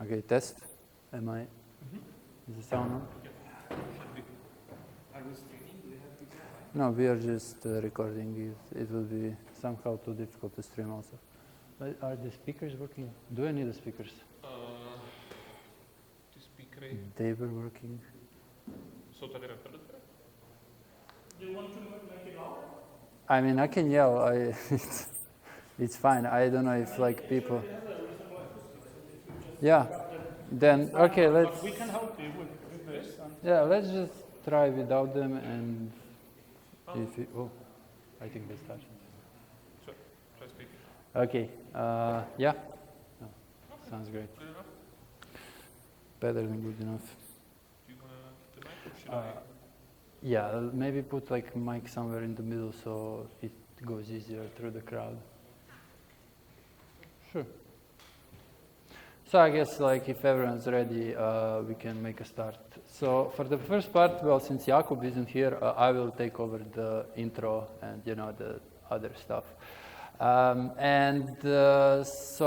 Okay, test. Am I? Is the sound on? Are we streaming? Do we have video? No, we are just recording. It will be somehow too difficult to stream also. But are the speakers working? Do I need the speakers? Ty speakery. They were working. Jsou tady reproduktory? Do you want to make it louder? I mean, I can yell. It's fine. I don't know if like people. Yeah. Then okay, let's. We can help you with this. Yeah, let's just try without them and if you, oh, I think they started. Sure. Try speaking. Okay. Yeah. Oh, sounds great. Good enough? Better than good enough. Do you want the mic or should I? Yeah, maybe put like mic somewhere in the middle so it goes easier through the crowd. Sure. So I guess like if everyone's ready, we can make a start. So for the first part, well, since Jakub isn't here, I will take over the intro and the other stuff. So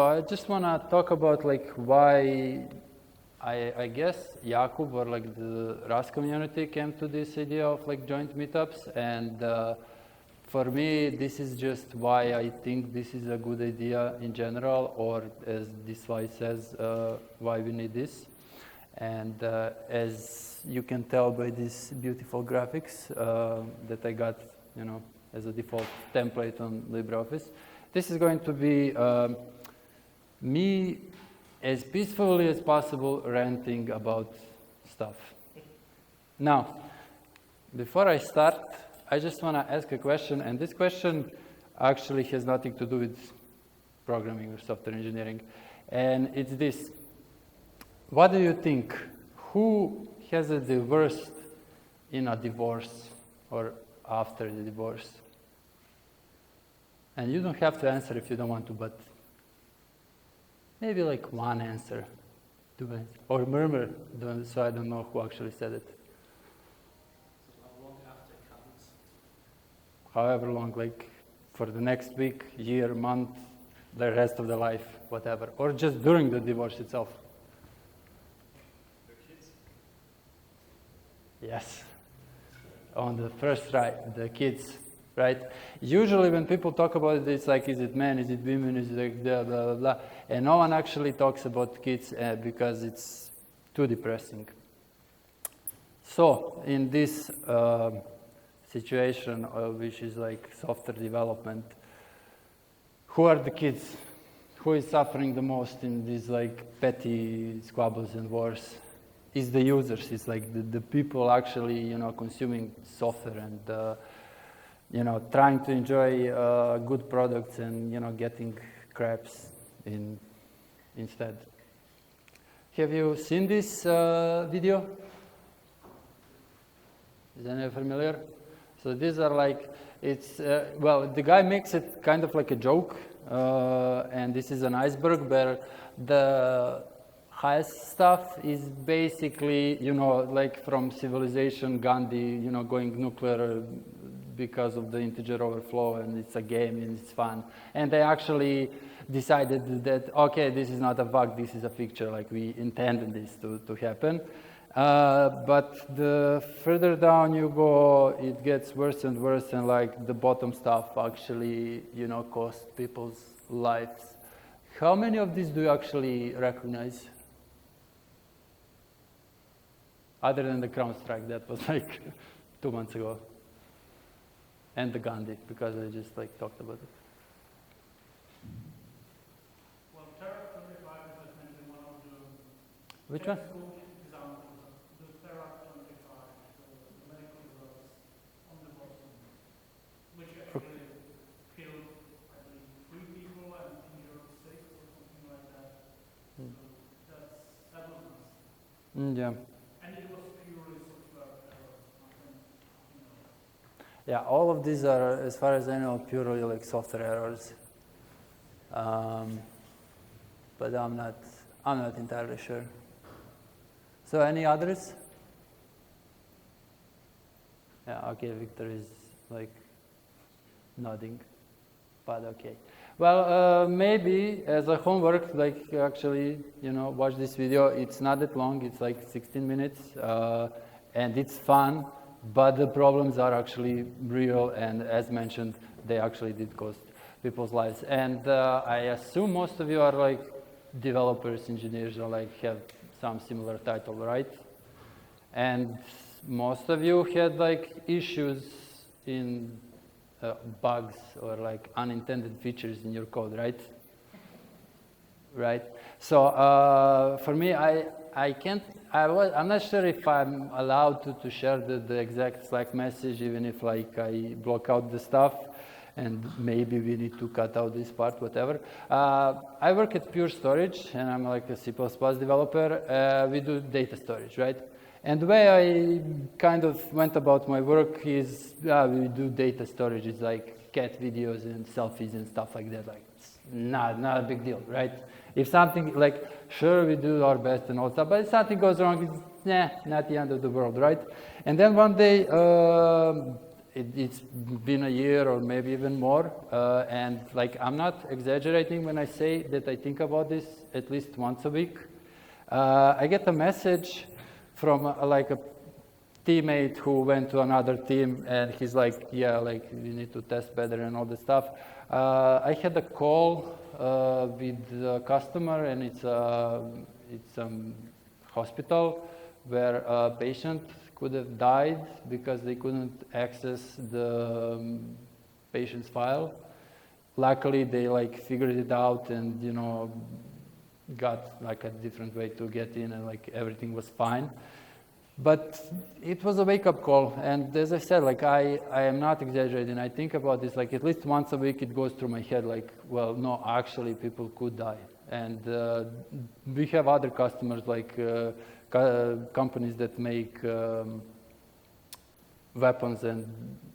I just want to talk about like why I guess Jakub or like the Rust community came to this idea of like joint meetups, and for me this is just why I think this is a good idea in general, or as this slide says, why we need this. And as you can tell by these beautiful graphics that I got, as a default template on LibreOffice, this is going to be me as peacefully as possible ranting about stuff. Now, before I start, I just want to ask a question, and this question actually has nothing to do with programming or software engineering, and it's this. What do you think? Who has it the worst in a divorce or after the divorce? And you don't have to answer if you don't want to, but maybe like one answer. Or murmur, so I don't know who actually said it. How long after comes? However long, like for the next week, year, month, the rest of the life, whatever. Or just during the divorce itself. The kids? Yes. On the first try, the kids, right? Usually when people talk about it, it's like, is it men, is it women, is it like blah, blah, blah, blah. And no one actually talks about kids because it's too depressing. So in this situation, which is like software development, who are the kids? Who is suffering the most in these like petty squabbles and wars? Is the users. It's like the people actually, consuming software and, trying to enjoy good products and, getting craps instead. Have you seen this video? Is anyone familiar? So these are like, well, the guy makes it kind of like a joke, and this is an iceberg where the highest stuff is basically, like from civilization, Gandhi, going nuclear because of the integer overflow, and it's a game and it's fun. And they actually decided that, okay, this is not a bug, this is a feature, like we intended this to happen. But the further down you go, it gets worse and worse, and like the bottom stuff actually, cost people's lives. How many of these do you actually recognize? Other than the Crown Strike, that was like 2 months ago. And the Gandhi, because I just like talked about it. Well, Terra 25 is definitely one of the Which one? technical examples. The Terra 25, the medical drugs on the bottom, which actually killed, I believe, 3 people and injured 6 or something like that. So that was nice. Yeah. And it was purely software errors, nothing. Yeah, all of these are, as far as I know, purely like software errors. But I'm not entirely sure. So any others? Yeah, okay, Victor is like nodding, but okay. Well, maybe as a homework, like actually, watch this video. It's not that long. It's like 16 minutes, and it's fun. But the problems are actually real, and as mentioned, they actually did cost people's lives. And I assume most of you are like developers, engineers, or like have some similar title, right? And most of you had like issues in bugs or like unintended features in your code, right? Right. So for me, I'm not sure if I'm allowed to share the exact Slack message, even if like I block out the stuff, and maybe we need to cut out this part, whatever. I work at Pure Storage, and I'm like a C++ developer. We do data storage, right? And the way I kind of went about my work is we do data storage. It's like cat videos and selfies and stuff like that. Like it's not a big deal, right? If something like, sure, we do our best and all stuff, but if something goes wrong, it's not the end of the world, right? And then one day, it's been a year or maybe even more, and like I'm not exaggerating when I say that I think about this at least once a week. I get a message from like a teammate who went to another team, and he's like, yeah, like we need to test better and all this stuff. I had a call with a customer, and it's a hospital where a patient could have died because they couldn't access the patient's file. Luckily, they like figured it out and got like a different way to get in, and like everything was fine. But it was a wake-up call, and as I said, like I am not exaggerating. I think about this like at least once a week. It goes through my head like, well, no, actually, people could die. And we have other customers like companies that make weapons and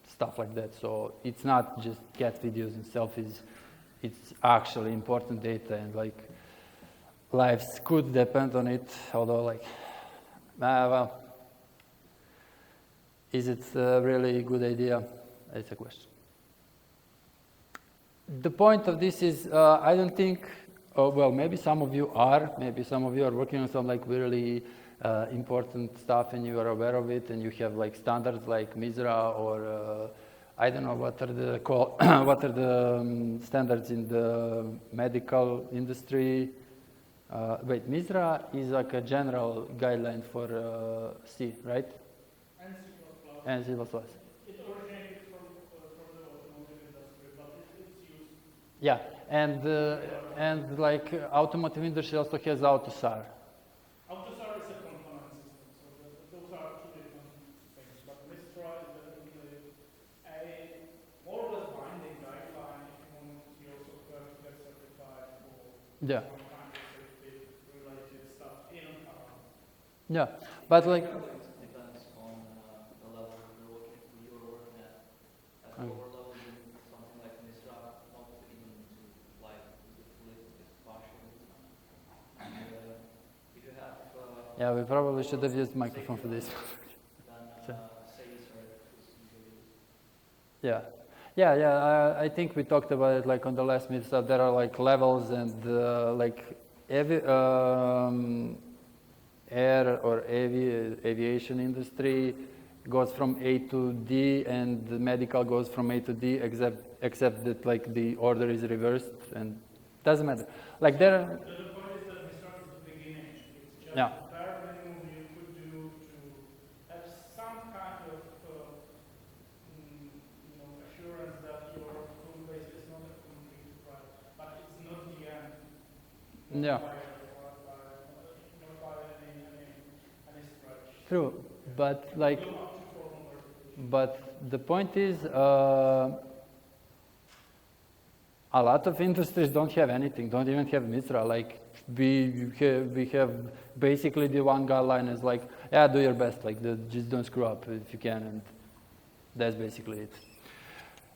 stuff like that. So it's not just cat videos and selfies. It's actually important data, and like lives could depend on it. Although like, well. Is it really a good idea? It's a question. The point of this is, I don't think, well, maybe some of you are, maybe some of you are working on some like really important stuff and you are aware of it, and you have like standards like MISRA or I don't know what are the what are the standards in the medical industry. Wait, MISRA is like a general guideline for C, right? And C++. It originated from the automotive industry, but it's used. Yeah, and like automotive industry also has AUTOSAR. AUTOSAR is a component system, so those are two different things. But MISTRA is definitely a more or less binding guideline if you want your software to get certified for Yeah. some kind of safety-related stuff in Yeah, but like. Depends on the level you're working at. At lower level, something like MISRA, not even to apply fully, it's partially. And if you have Yeah, we probably should have used microphone for this. then sales are usually. Yeah. I think we talked about it like on the last meet stuff. There are like levels, and like air or aviation industry goes from A to D, and the medical goes from A to D, except that like the order is reversed, and doesn't matter. Like there. The point is that we start at the beginning. It's just Yeah. the bare minimum you could do to have some kind of assurance that your code base is not a complete right, but it's not the end. Yeah. Not by any stretch. True, but like. Go up to 400. But the point is, a lot of industries don't have anything, don't even have MISRA. Like we have basically the one guideline is like, yeah, do your best, like just don't screw up if you can, and that's basically it.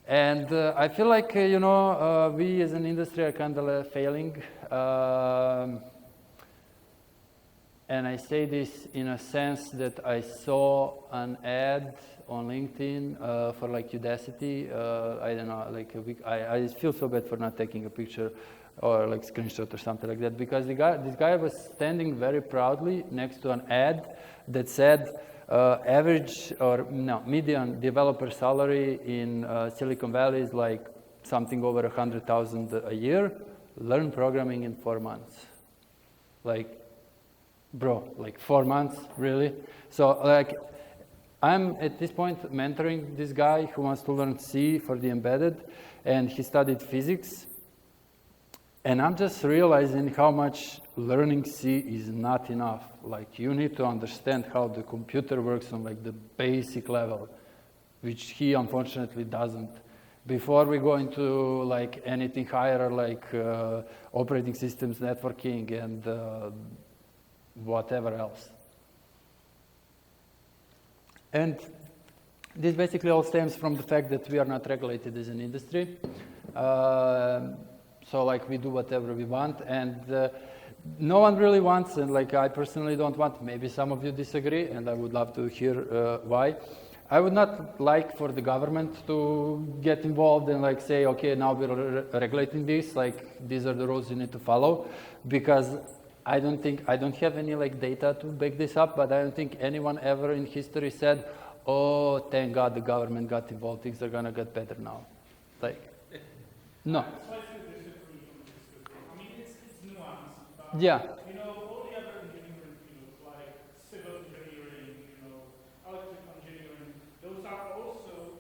And I feel like we as an industry are kind of failing. And I say this in a sense that I saw an ad on LinkedIn for like Udacity. I don't know, like a week. I feel so bad for not taking a picture or like screenshot or something like that, because this guy was standing very proudly next to an ad that said average or no median developer salary in Silicon Valley is like something over 100,000 a year. Learn programming in 4 months. Like, bro, like 4 months, really? So like, I'm at this point mentoring this guy who wants to learn C for the embedded, and he studied physics. And I'm just realizing how much learning C is not enough. Like, you need to understand how the computer works on like the basic level, which he unfortunately doesn't. Before we go into like anything higher, like operating systems, networking, and whatever else. And this basically all stems from the fact that we are not regulated as an industry. So like we do whatever we want, and no one really wants, and like I personally don't want, maybe some of you disagree, and I would love to hear why. I would not like for the government to get involved and like say, okay, now we're regulating this, like these are the rules you need to follow, because I don't have any like data to back this up, but I don't think anyone ever in history said, oh, thank God the government got involved, things are gonna get better now. Like, no. Slightly disagree on this. I mean, it's nuanced. Yeah. You know, all the other engineering fields, like civil engineering, you know, electrical engineering, those are also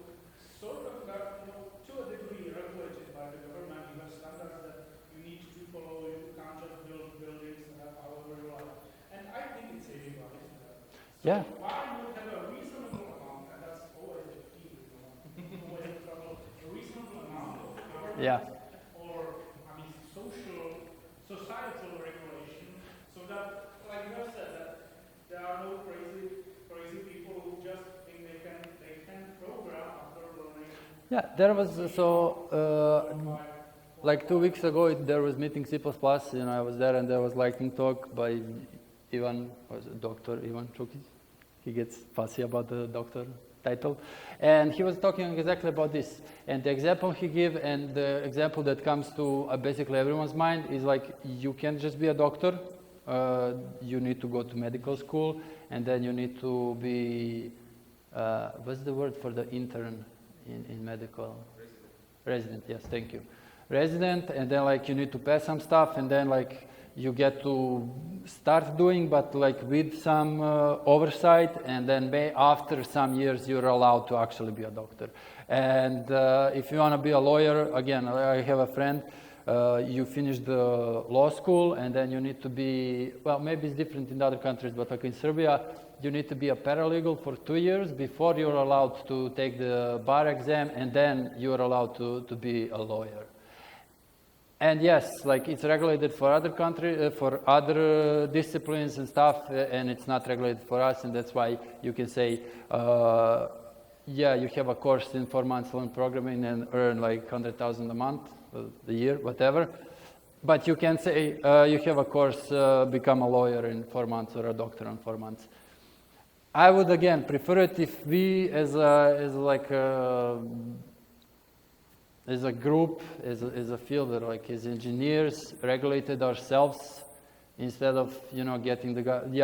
sort of, you know, to a degree regulated by the government. You have standards that you need to follow. You can't just build buildings however you like. And I think it's a right. So Yeah. why not have a reasonable amount, and that's always the key, you know, always the trouble, a reasonable amount of government Yeah. or, I mean, societal regulation, so that, like you have said, that there are no crazy people who just think they can program after learning. Yeah, there was, like 2 weeks ago, there was meeting C++, you know, I was there, and there was lightning talk by Ivan, Dr. Ivan Čukić. He gets fussy about the doctor title. And he was talking exactly about this. And the example he gave, and the example that comes to basically everyone's mind is like, you can't just be a doctor. You need to go to medical school, and then you need to be, what's the word for the intern in medical? Resident, yes, thank you. Resident, and then like you need to pass some stuff, and then like you get to start doing, but like with some oversight, and then after some years you're allowed to actually be a doctor. And if you want to be a lawyer, again, I have a friend, you finish the law school, and then you need to be, well, maybe it's different in other countries, but like in Serbia, you need to be a paralegal for 2 years before you're allowed to take the bar exam, and then you're allowed to be a lawyer. And yes, like it's regulated for other countries, for other disciplines and stuff, and it's not regulated for us, and that's why you can say, yeah, you have a course in 4 months learn programming and earn like 100,000 a month, a year, whatever. But you can say you have a course, become a lawyer in 4 months or a doctor in 4 months. I would again prefer it if we, as a group, as a field, like as engineers, regulated ourselves instead of, you know, getting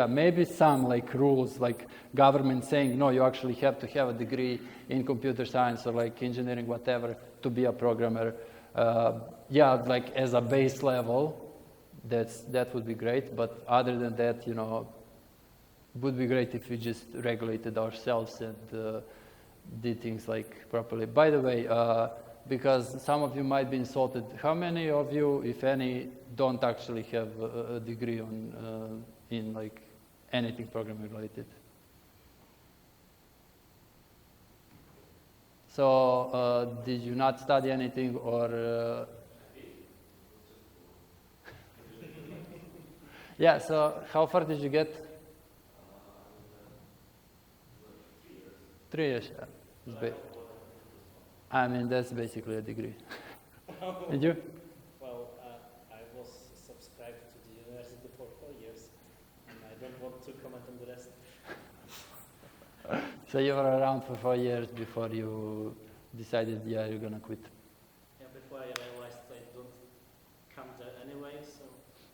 maybe some like rules, like government saying, no, you actually have to have a degree in computer science or like engineering, whatever, to be a programmer. Like as a base level, that would be great. But other than that, you know, would be great if we just regulated ourselves and did things like properly. By the way, because some of you might be insulted, how many of you, if any, don't actually have a degree in like anything programming related? So did you not study anything, or yeah, so how far did you get? 3 years. Yeah. I mean, that's basically a degree. Did you? Well, I was subscribed to the university for 4 years, and I don't want to comment on the rest. So you were around for 4 years before you decided, yeah, you're gonna quit. Yeah, before I realized I don't come there anyway, so.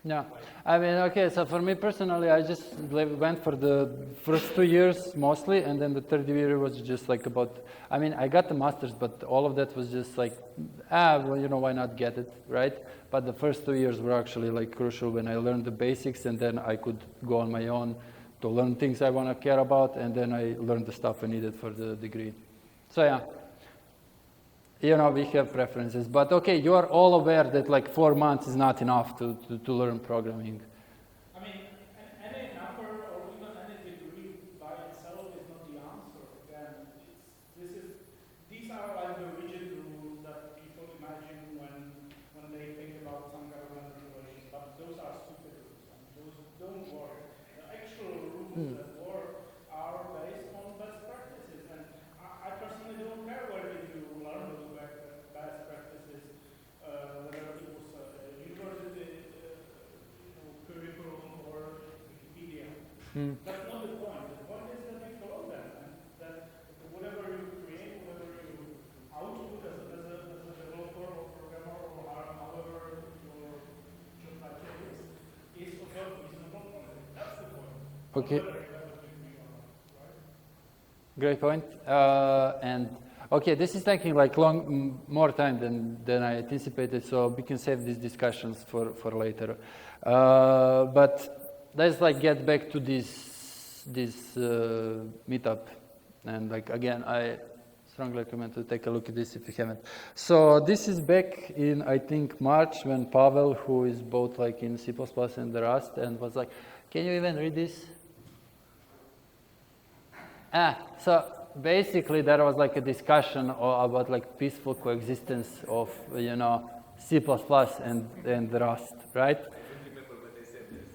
Yeah, I mean, okay, so for me personally, I just went for the first 2 years mostly, and then the third year was just like about, I mean, I got the master's, but all of that was just like, well, you know, why not get it, right? But the first 2 years were actually like crucial when I learned the basics, and then I could go on my own to learn things I want to care about, and then I learned the stuff I needed for the degree. So yeah. You know, we have preferences, but okay, you are all aware that like 4 months is not enough to learn programming. I mean, any number or even any degree by itself is not the answer. Again, these are like the rigid rules that people imagine when they think about some government regulations, but those are stupid rules and those don't work. The actual rules that work are based on best practices, and I personally don't care whether you learn those best practices, whether it was a university curriculum or Wikipedia. That's not the point. The point is that you follow them, and that whatever you create, whatever you output as a developer or programmer or however your job title is of a reasonable quality. That's the point. Okay. Whether you have a degree or not, right? Great point. And okay, this is taking like more time than I anticipated, so we can save these discussions for later. But let's like get back to this meetup, and like again, I strongly recommend to take a look at this if you haven't. So this is back in I think March when Pavel, who is both like in C++ and Rust, and was like, "Can you even read this?" So basically there was like a discussion about like peaceful coexistence of, you know, C++ and Rust, right? I don't remember what I said there.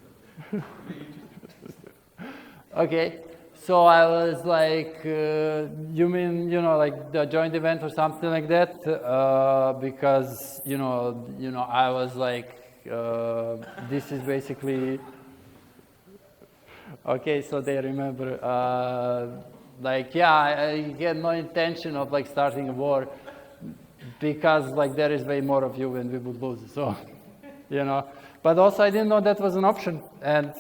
So. Okay, so I was like, you mean, you know, like the joint event or something like that? Because, you know, I was like, this is basically, okay, so they remember, like, yeah, I had no intention of like starting a war because like there is way more of you and we would lose, so, you know. But also I didn't know that was an option. And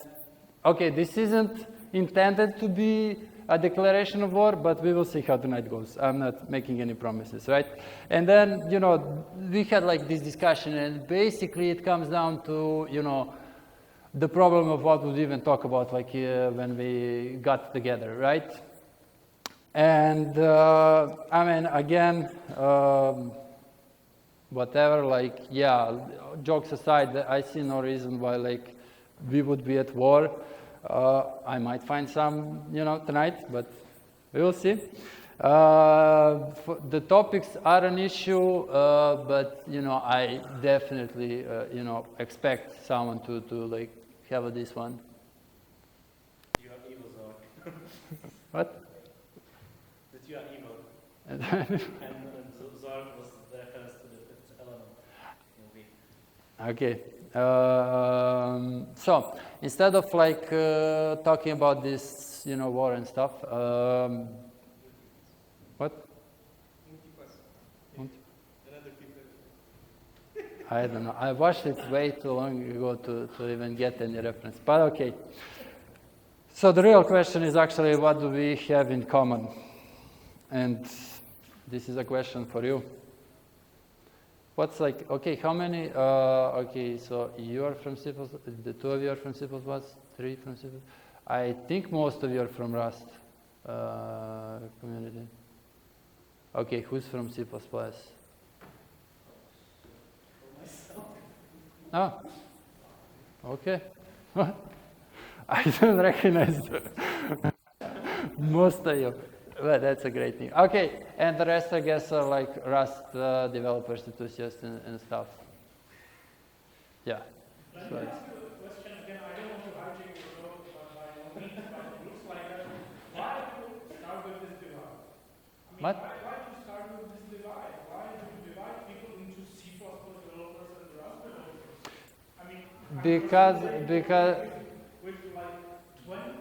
okay, this isn't intended to be a declaration of war, but we will see how the night goes. I'm not making any promises, right? And then, you know, we had like this discussion, and basically it comes down to, you know, the problem of what we'd even talk about like when we got together, right? And I mean, again, whatever, like, yeah, jokes aside, I see no reason why like we would be at war. I might find some, you know, tonight, but we will see. The topics are an issue, but, you know, I definitely, you know, expect someone to like have this one. You are evil, Zork. What? That you are evil. And Zork was the reference to the Fifth Element movie. Okay. So instead of like talking about this, you know, war and stuff, what? I don't know. I watched it way too long ago to even get any reference. But okay. So the real question is actually, what do we have in common? And this is a question for you. What's like, okay, how many, okay, so you are from C++, the two of you are from C++, three from C++. I think most of you are from Rust community. Okay, who's from C++? Oh, okay. I don't recognize most of you. Well, that's a great thing. Okay, and the rest, I guess, are like Rust developers, enthusiasts, and stuff. Yeah. Let me ask you a question again. I don't want to hijack your talk, but by all means, but it looks like that. Why do you start with this divide? I mean, What? why do you start with this divide? Why do you divide people into C++ developers and Rust developers? I mean, Because with like 20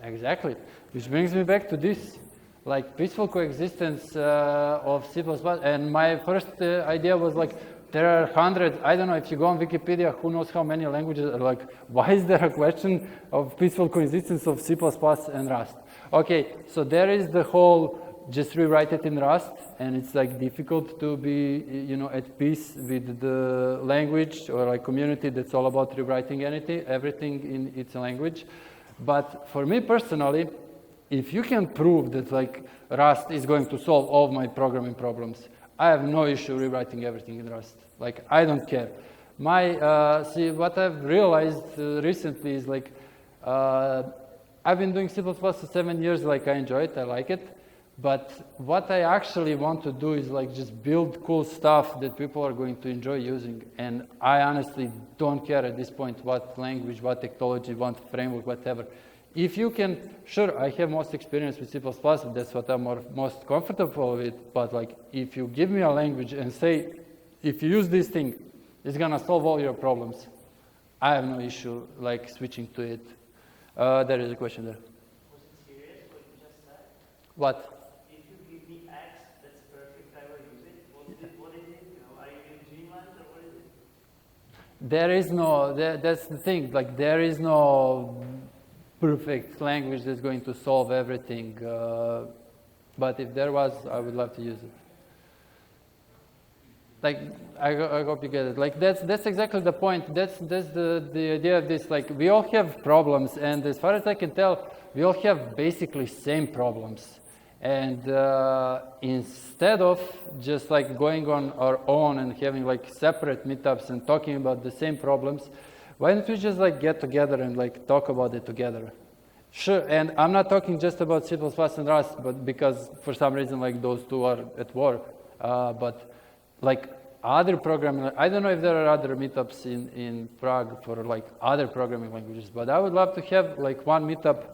Exactly, which brings me back to this, like peaceful coexistence of C++. And my first idea was like, there are hundreds, I don't know, if you go on Wikipedia, who knows how many languages, like, why is there a question of peaceful coexistence of C++ and Rust? Okay, so there is the whole, just rewrite it in Rust, and it's like difficult to be, you know, at peace with the language or like community that's all about rewriting everything in its language. But for me personally, if you can prove that like Rust is going to solve all of my programming problems, I have no issue rewriting everything in Rust. Like, I don't care. See, what I've realized recently is like, I've been doing C++ for 7 years, like I enjoy it, I like it. But what I actually want to do is like just build cool stuff that people are going to enjoy using. And I honestly don't care at this point what language, what technology, what framework, whatever. If you can, sure, I have most experience with C++, that's what I'm most comfortable with, but like if you give me a language and say, if you use this thing, it's gonna solve all your problems, I have no issue like switching to it. There is a question there. Was it serious what you just said? What? If you give me X, that's perfect, I will use it. What is it? You know, are you in Dreamland or what is it? There is no, that's the thing, like there is no perfect language that's going to solve everything. But if there was, I would love to use it. Like, I hope you get it. Like, that's exactly the point. That's the idea of this. Like, we all have problems, and as far as I can tell, we all have basically same problems. And instead of just like going on our own and having like separate meetups and talking about the same problems, why don't we just like get together and like talk about it together? Sure, and I'm not talking just about C++ and Rust, but because for some reason like those two are at war. But like other programming, I don't know if there are other meetups in Prague for like other programming languages, but I would love to have like one meetup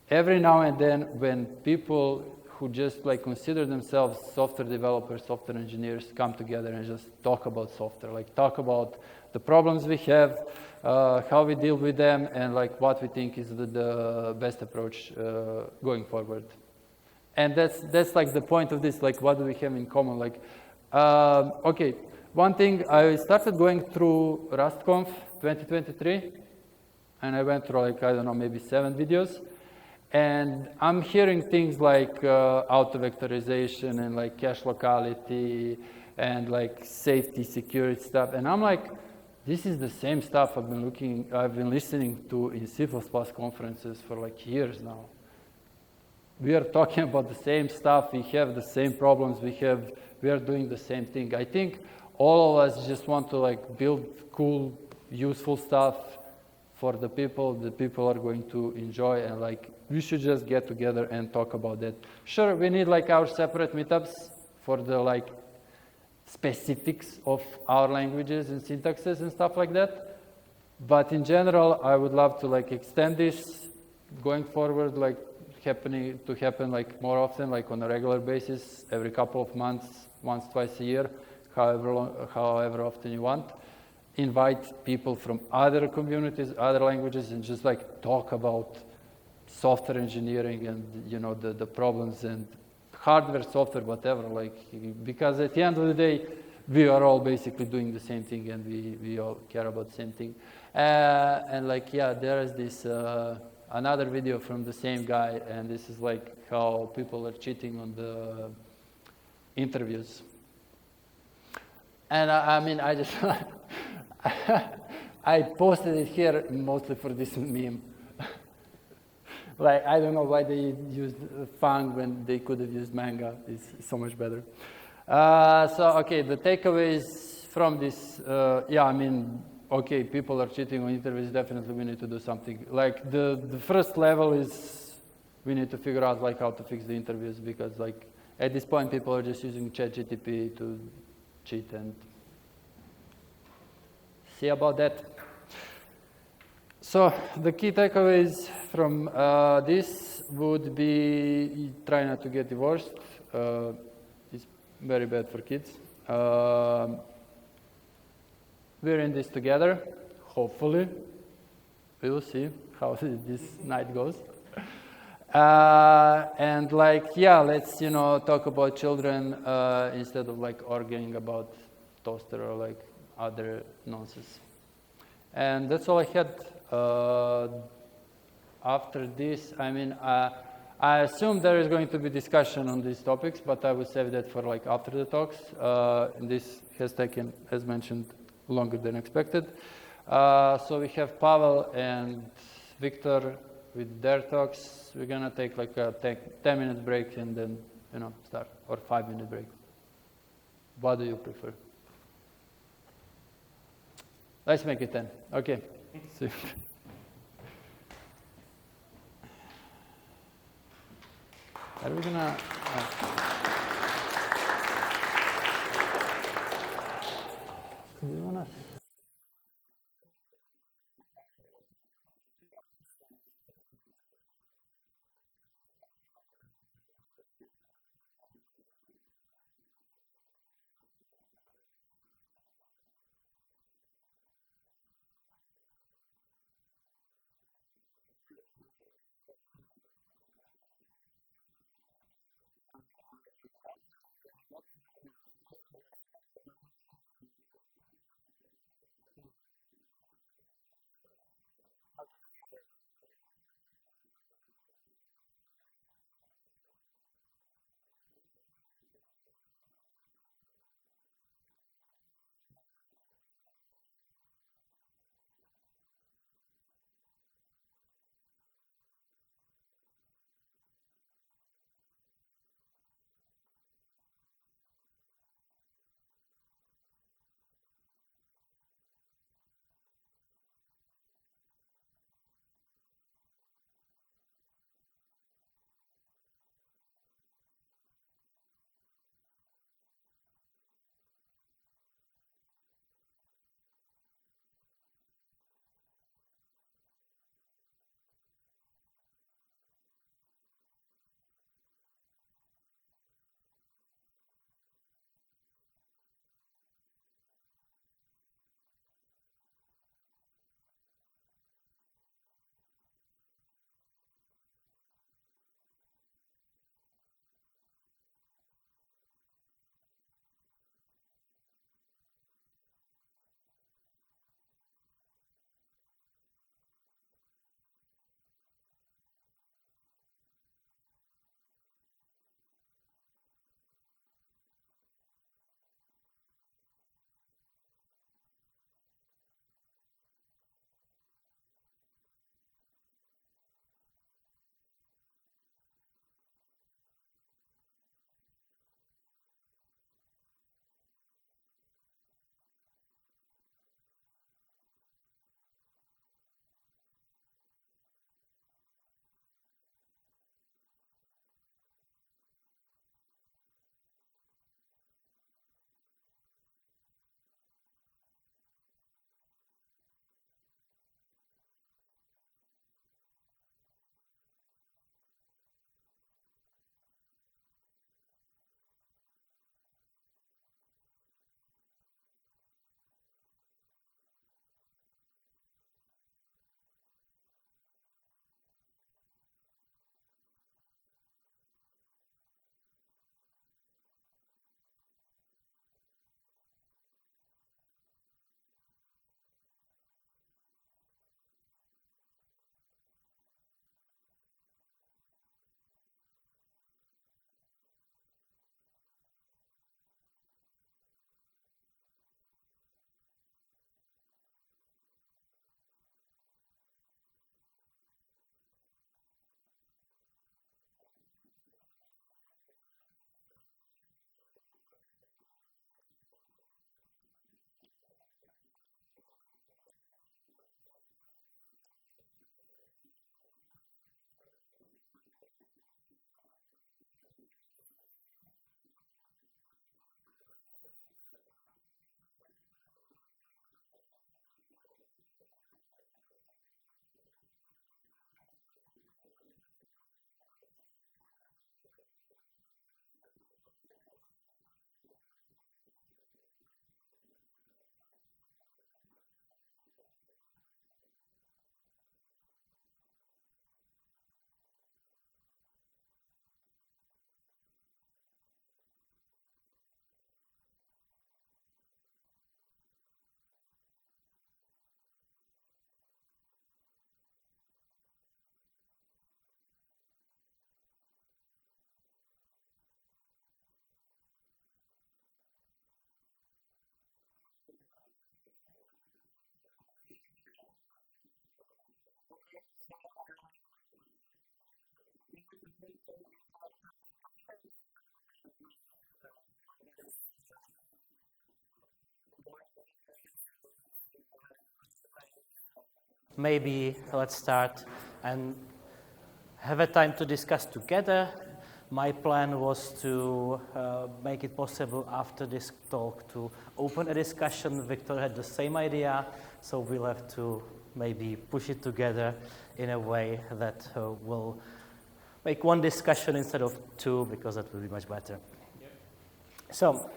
every now and then when people who just like consider themselves software developers, software engineers come together and just talk about software, like talk about the problems we have, how we deal with them, and like what we think is the best approach going forward. And that's like the point of this, like what do we have in common? Like, okay, one thing, I started going through RustConf 2023, and I went through like, I don't know, maybe 7 videos. And I'm hearing things like auto-vectorization and like cache locality and like safety, security stuff. And I'm like, this is the same stuff I've been listening to in C++ conferences for like years now. We are talking about the same stuff. We have the same problems. We are doing the same thing. I think all of us just want to like build cool, useful stuff for the people are going to enjoy, and like we should just get together and talk about that. Sure, we need like our separate meetups for the like specifics of our languages and syntaxes and stuff like that. But in general, I would love to like extend this going forward, like to happen like more often, like on a regular basis, every couple of months, once, twice a year, however often you want. Invite people from other communities, other languages, and just like talk about software engineering and the problems and hardware, software, whatever. Like, because at the end of the day, we are all basically doing the same thing, and we all care about the same thing. And like, yeah, there is this another video from the same guy, and this is like how people are cheating on the interviews. And I mean, I just I posted it here mostly for this meme. Like, I don't know why they used Fang when they could have used Manga. It's so much better. So, okay, the takeaways from this, yeah, I mean, okay, people are cheating on interviews. Definitely we need to do something. Like, the first level is we need to figure out, like, how to fix the interviews, because, like, at this point, people are just using ChatGPT to cheat, and see about that. So the key takeaways from this would be try not to get divorced. It's very bad for kids. We're in this together, hopefully. We will see how this night goes. And like, yeah, let's talk about children instead of like arguing about toaster or like other nonsense. And that's all I had. After this, I mean, I assume there is going to be discussion on these topics, but I will save that for like after the talks. This has taken, as mentioned, longer than expected. So we have Pavel and Victor with their talks. We're gonna take like a 10-minute break and then start, or 5-minute break. What do you prefer? Let's make it 10. Okay. See you. Are we gonna? Do you wanna? maybe let's start and have a time to discuss together. My plan was to make it possible after this talk to open a discussion. Victor had the same idea, so we'll have to maybe push it together in a way that will make one discussion instead of two, because that will be much better. Yep. So,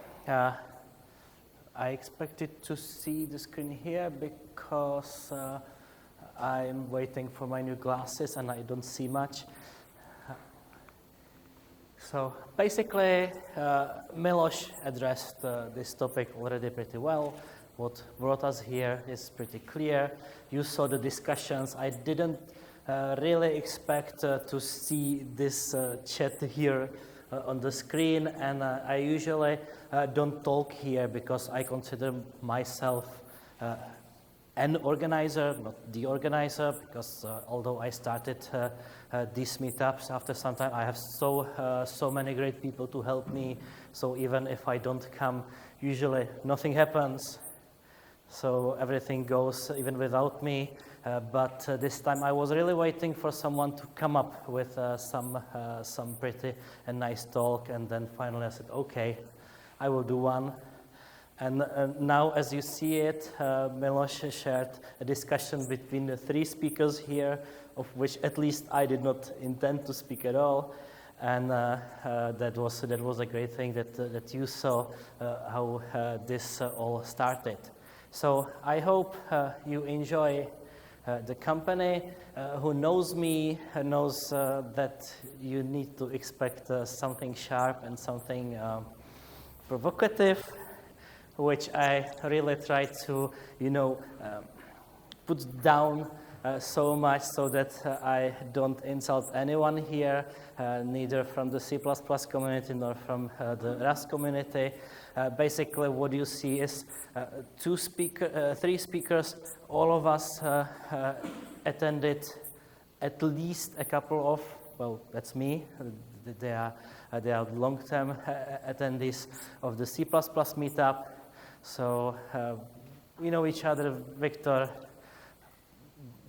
I expected to see the screen here because I'm waiting for my new glasses and I don't see much. So basically, Miloš addressed this topic already pretty well. What brought us here is pretty clear. You saw the discussions. I didn't really expect to see this chat here on the screen, and I usually don't talk here because I consider myself an organizer, not the organizer, because although I started these meetups, after some time I have so many great people to help me, so even if I don't come, usually nothing happens, so everything goes even without me, but this time I was really waiting for someone to come up with some pretty nice talk, and then finally I said, okay, I will do one. And now, as you see it, Miloš shared a discussion between the three speakers here, of which at least I did not intend to speak at all. And that was a great thing that you saw how this all started. So I hope you enjoy the company. Who knows me knows that you need to expect something sharp and something provocative, which I really try to, put down so much so that I don't insult anyone here, neither from the C++ community nor from the Rust community. Basically, what you see is three speakers. All of us attended at least a couple of, well, that's me. They are long-term attendees of the C++ meetup. So we know each other. Victor,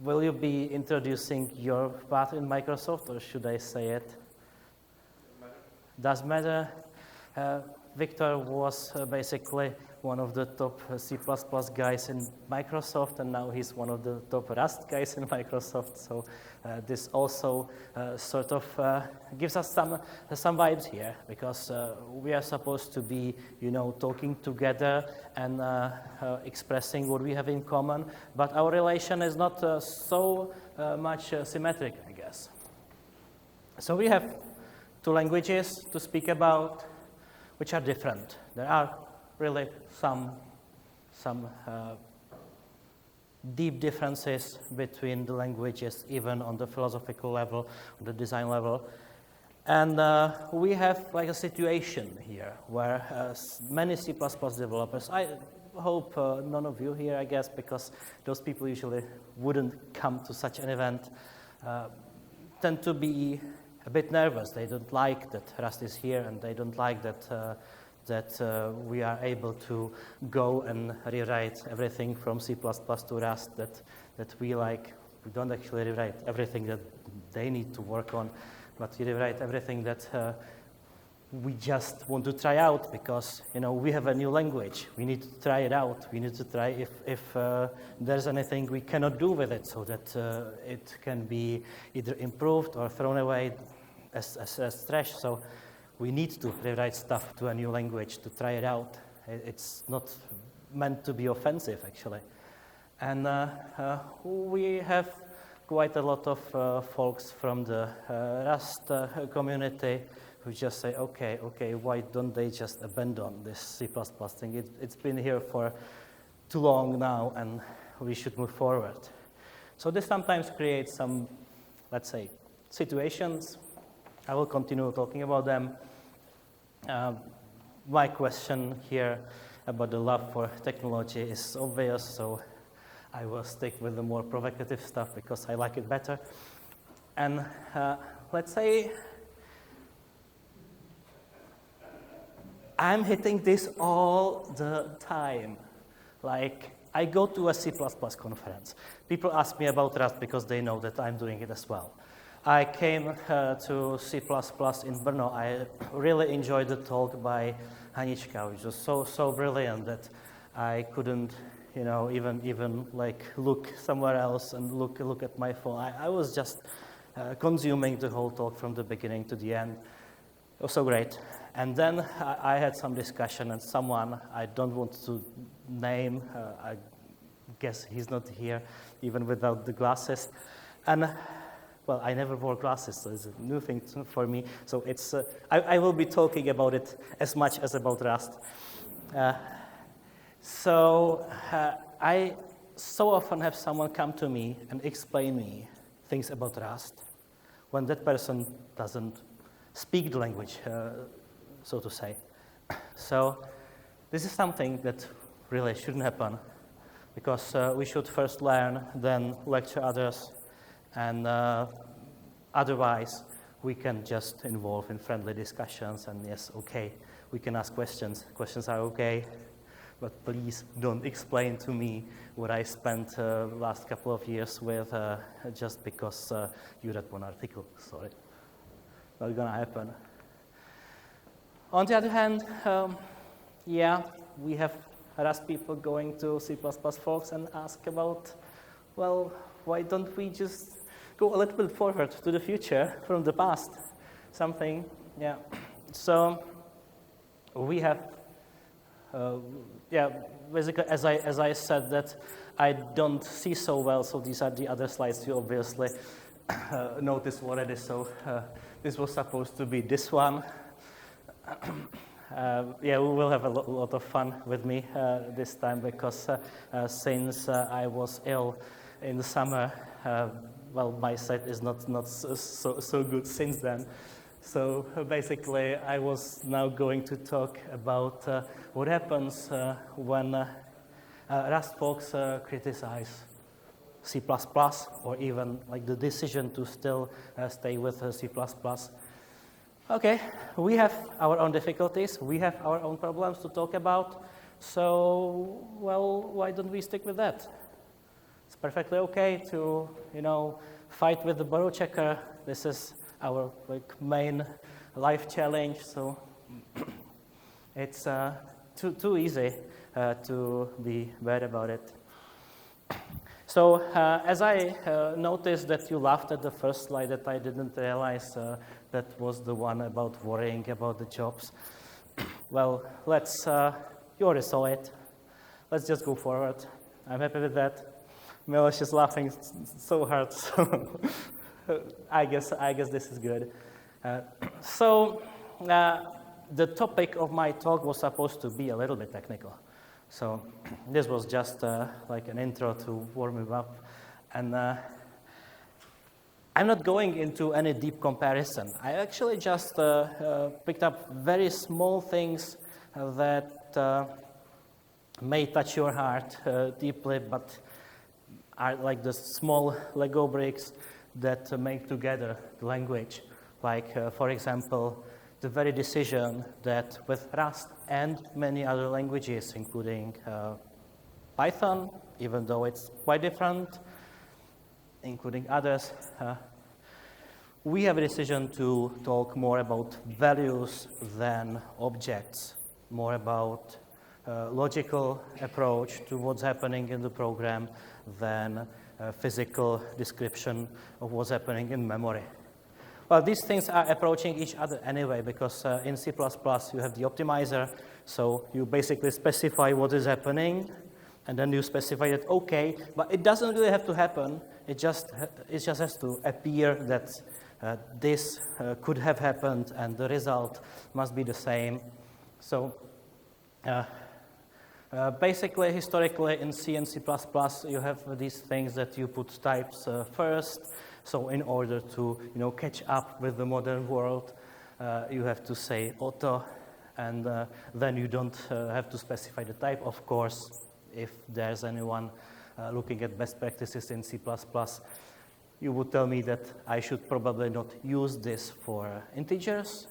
will you be introducing your path in Microsoft, or should I say it? Does matter. Victor was basically one of the top C++ guys in Microsoft, and now he's one of the top Rust guys in Microsoft. So this also sort of gives us some vibes here, because we are supposed to be, talking together and expressing what we have in common. But our relation is not so much symmetric, I guess. So we have two languages to speak about, which are different. There are really some deep differences between the languages, even on the philosophical level, on the design level. And we have like a situation here where many C++ developers, I hope none of you here, I guess, because those people usually wouldn't come to such an event, tend to be a bit nervous. They don't like that Rust is here, and they don't like that we are able to go and rewrite everything from C++ to Rust, that we like. We don't actually rewrite everything that they need to work on, but we rewrite everything that we just want to try out, because we have a new language. We need to try it out. We need to try if there's anything we cannot do with it, so that it can be either improved or thrown away as trash. So we need to rewrite stuff to a new language to try it out. It's not meant to be offensive, actually. And we have quite a lot of folks from the Rust community who just say, okay, why don't they just abandon this C++ thing? It's been here for too long now, and we should move forward. So this sometimes creates some, let's say, situations. I will continue talking about them. My question here about the love for technology is obvious, so I will stick with the more provocative stuff because I like it better. And let's say I'm hitting this all the time. Like, I go to a C++ conference. People ask me about Rust because they know that I'm doing it as well. I came to C++ in Brno. I really enjoyed the talk by Hanička, which was so brilliant that I couldn't, even like look somewhere else and look at my phone. I was just consuming the whole talk from the beginning to the end. It was so great. And then I had some discussion, and someone I don't want to name, I guess he's not here, even without the glasses. And well, I never wore glasses, so it's a new thing for me. So it's I will be talking about it as much as about Rust. I so often have someone come to me and explain me things about Rust when that person doesn't speak the language, so to say. So this is something that really shouldn't happen, because we should first learn, then lecture others, and otherwise we can just involve in friendly discussions, and yes, okay, we can ask questions. Questions are okay, but please don't explain to me what I spent last couple of years with just because you read one article. Sorry, not gonna happen. On the other hand, yeah, we have Rust people going to C++ folks and ask about, well, why don't we just go a little bit forward to the future from the past? Something, yeah. So we have, yeah, basically, as I said that I don't see so well, so these are the other slides you obviously noticed already. So this was supposed to be this one. Yeah, we will have a lot of fun with me this time, because since I was ill in the summer, well, my sight is not so good since then. So basically, I was now going to talk about what happens when Rust folks criticize C++, or even like the decision to still stay with C++. Okay, we have our own difficulties, we have our own problems to talk about, so, well, why don't we stick with that? It's perfectly okay to, fight with the borrow checker. This is our main life challenge, so it's too easy to be bad about it. So as I noticed that you laughed at the first slide, that I didn't realize that was the one about worrying about the jobs. Well, you already saw it. Let's just go forward. I'm happy with that. Miloš is laughing so hard, so I guess this is good. So the topic of my talk was supposed to be a little bit technical. So this was just like an intro to warm me up. And I'm not going into any deep comparison. I actually just picked up very small things that may touch your heart deeply, but are like the small Lego bricks that make together the language. Like, for example, the very decision that with Rust and many other languages, including Python, even though it's quite different, including others, we have a decision to talk more about values than objects, more about logical approach to what's happening in the program than physical description of what's happening in memory. Well, these things are approaching each other anyway, because in C++ you have the optimizer, so you basically specify what is happening, and then you specify that, okay, but it doesn't really have to happen, it just has to appear that this could have happened, and the result must be the same. So basically, historically, in C and C++, you have these things that you put types first. So in order to catch up with the modern world, you have to say auto, and then you don't have to specify the type. Of course, if there's anyone looking at best practices in C++, you would tell me that I should probably not use this for integers.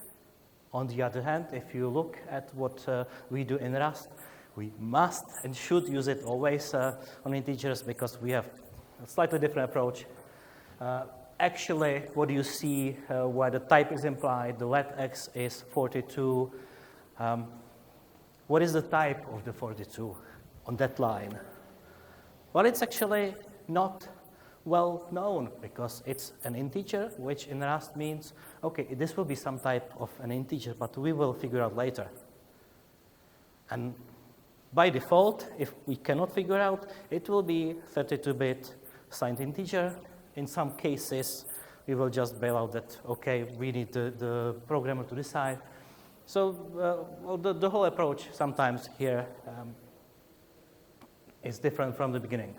On the other hand, if you look at what we do in Rust, we must and should use it always on integers because we have a slightly different approach. Actually, what you see where the type is implied, the let x is 42. What is the type of the 42 on that line? Well, it's actually not well known because it's an integer, which in Rust means, okay, this will be some type of an integer, but we will figure out later. And by default, if we cannot figure out, it will be 32-bit signed integer. In some cases, we will just bail out that, okay, we need the programmer to decide. So well, the whole approach sometimes here is different from the beginning.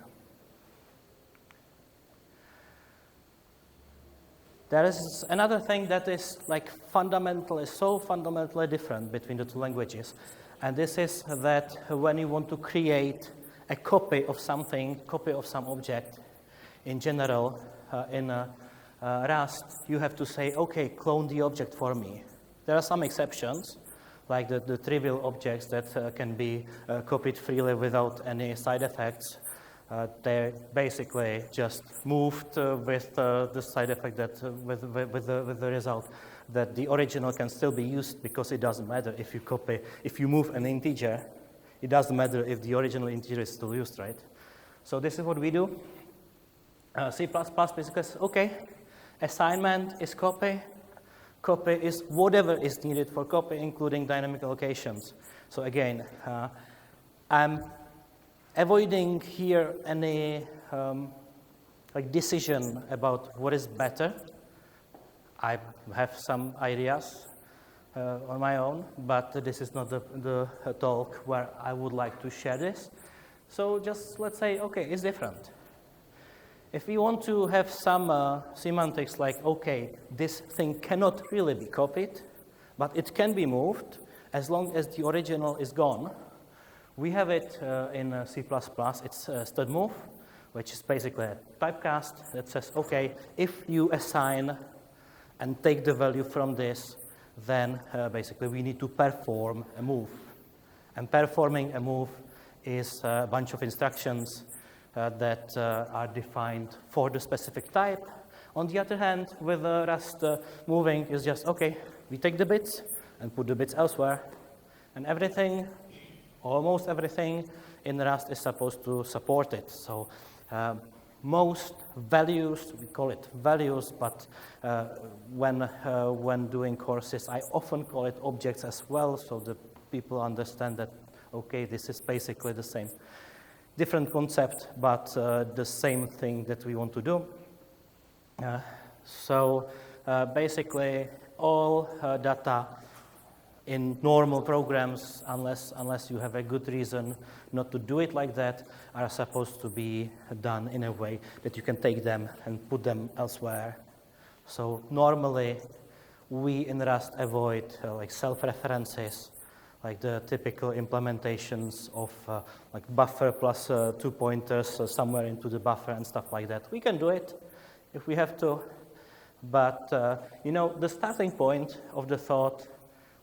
There is another thing that is like so fundamentally different between the two languages. And this is that when you want to create a copy of something, copy of some object, in general, in Rust, you have to say, okay, clone the object for me. There are some exceptions, like the trivial objects that can be copied freely without any side effects. They're basically just moved with the side effect that with the result that the original can still be used because it doesn't matter if you move an integer, it doesn't matter if the original integer is still used, right? So this is what we do. C++ basically says, okay, assignment is copy. Copy is whatever is needed for copy, including dynamic allocations. So again, I'm avoiding here any like decision about what is better. I have some ideas on my own, but this is not the talk where I would like to share this. So just let's say, okay, it's different. If we want to have some semantics like, okay, this thing cannot really be copied, but it can be moved as long as the original is gone, we have it in C++. It's stud move, which is basically a typecast that says, okay, if you assign and take the value from this, then basically we need to perform a move. And performing a move is a bunch of instructions that are defined for the specific type. On the other hand, with Rust, moving is just, okay, we take the bits and put the bits elsewhere. And everything, almost everything in Rust is supposed to support it. So most values, we call it values, but when doing courses, I often call it objects as well, so that people understand that, okay, this is basically the same. Different concept, but the same thing that we want to do. So basically, all data in normal programs, unless you have a good reason not to do it like that, are supposed to be done in a way that you can take them and put them elsewhere. So normally, we in Rust avoid like self-references, like the typical implementations of like buffer plus 2 pointers somewhere into the buffer and stuff like that. We can do it if we have to, but you know, the starting point of the thought,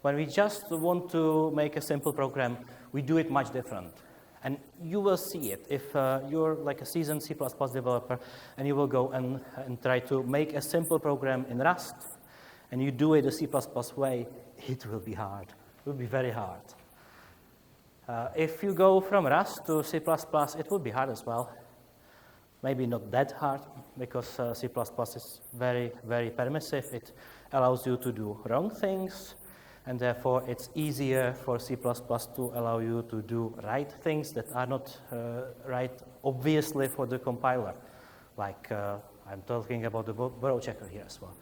when we just want to make a simple program, we do it much different. And you will see it if you're like a seasoned C++ developer and you will go and try to make a simple program in Rust and you do it the C++ way, it will be hard. It will be very hard. If you go from Rust to C++, it will be hard as well. Maybe not that hard, because C++ is very, very permissive. It allows you to do wrong things, and therefore it's easier for C++ to allow you to do right things that are not right, obviously, for the compiler. Like I'm talking about the borrow checker here as well.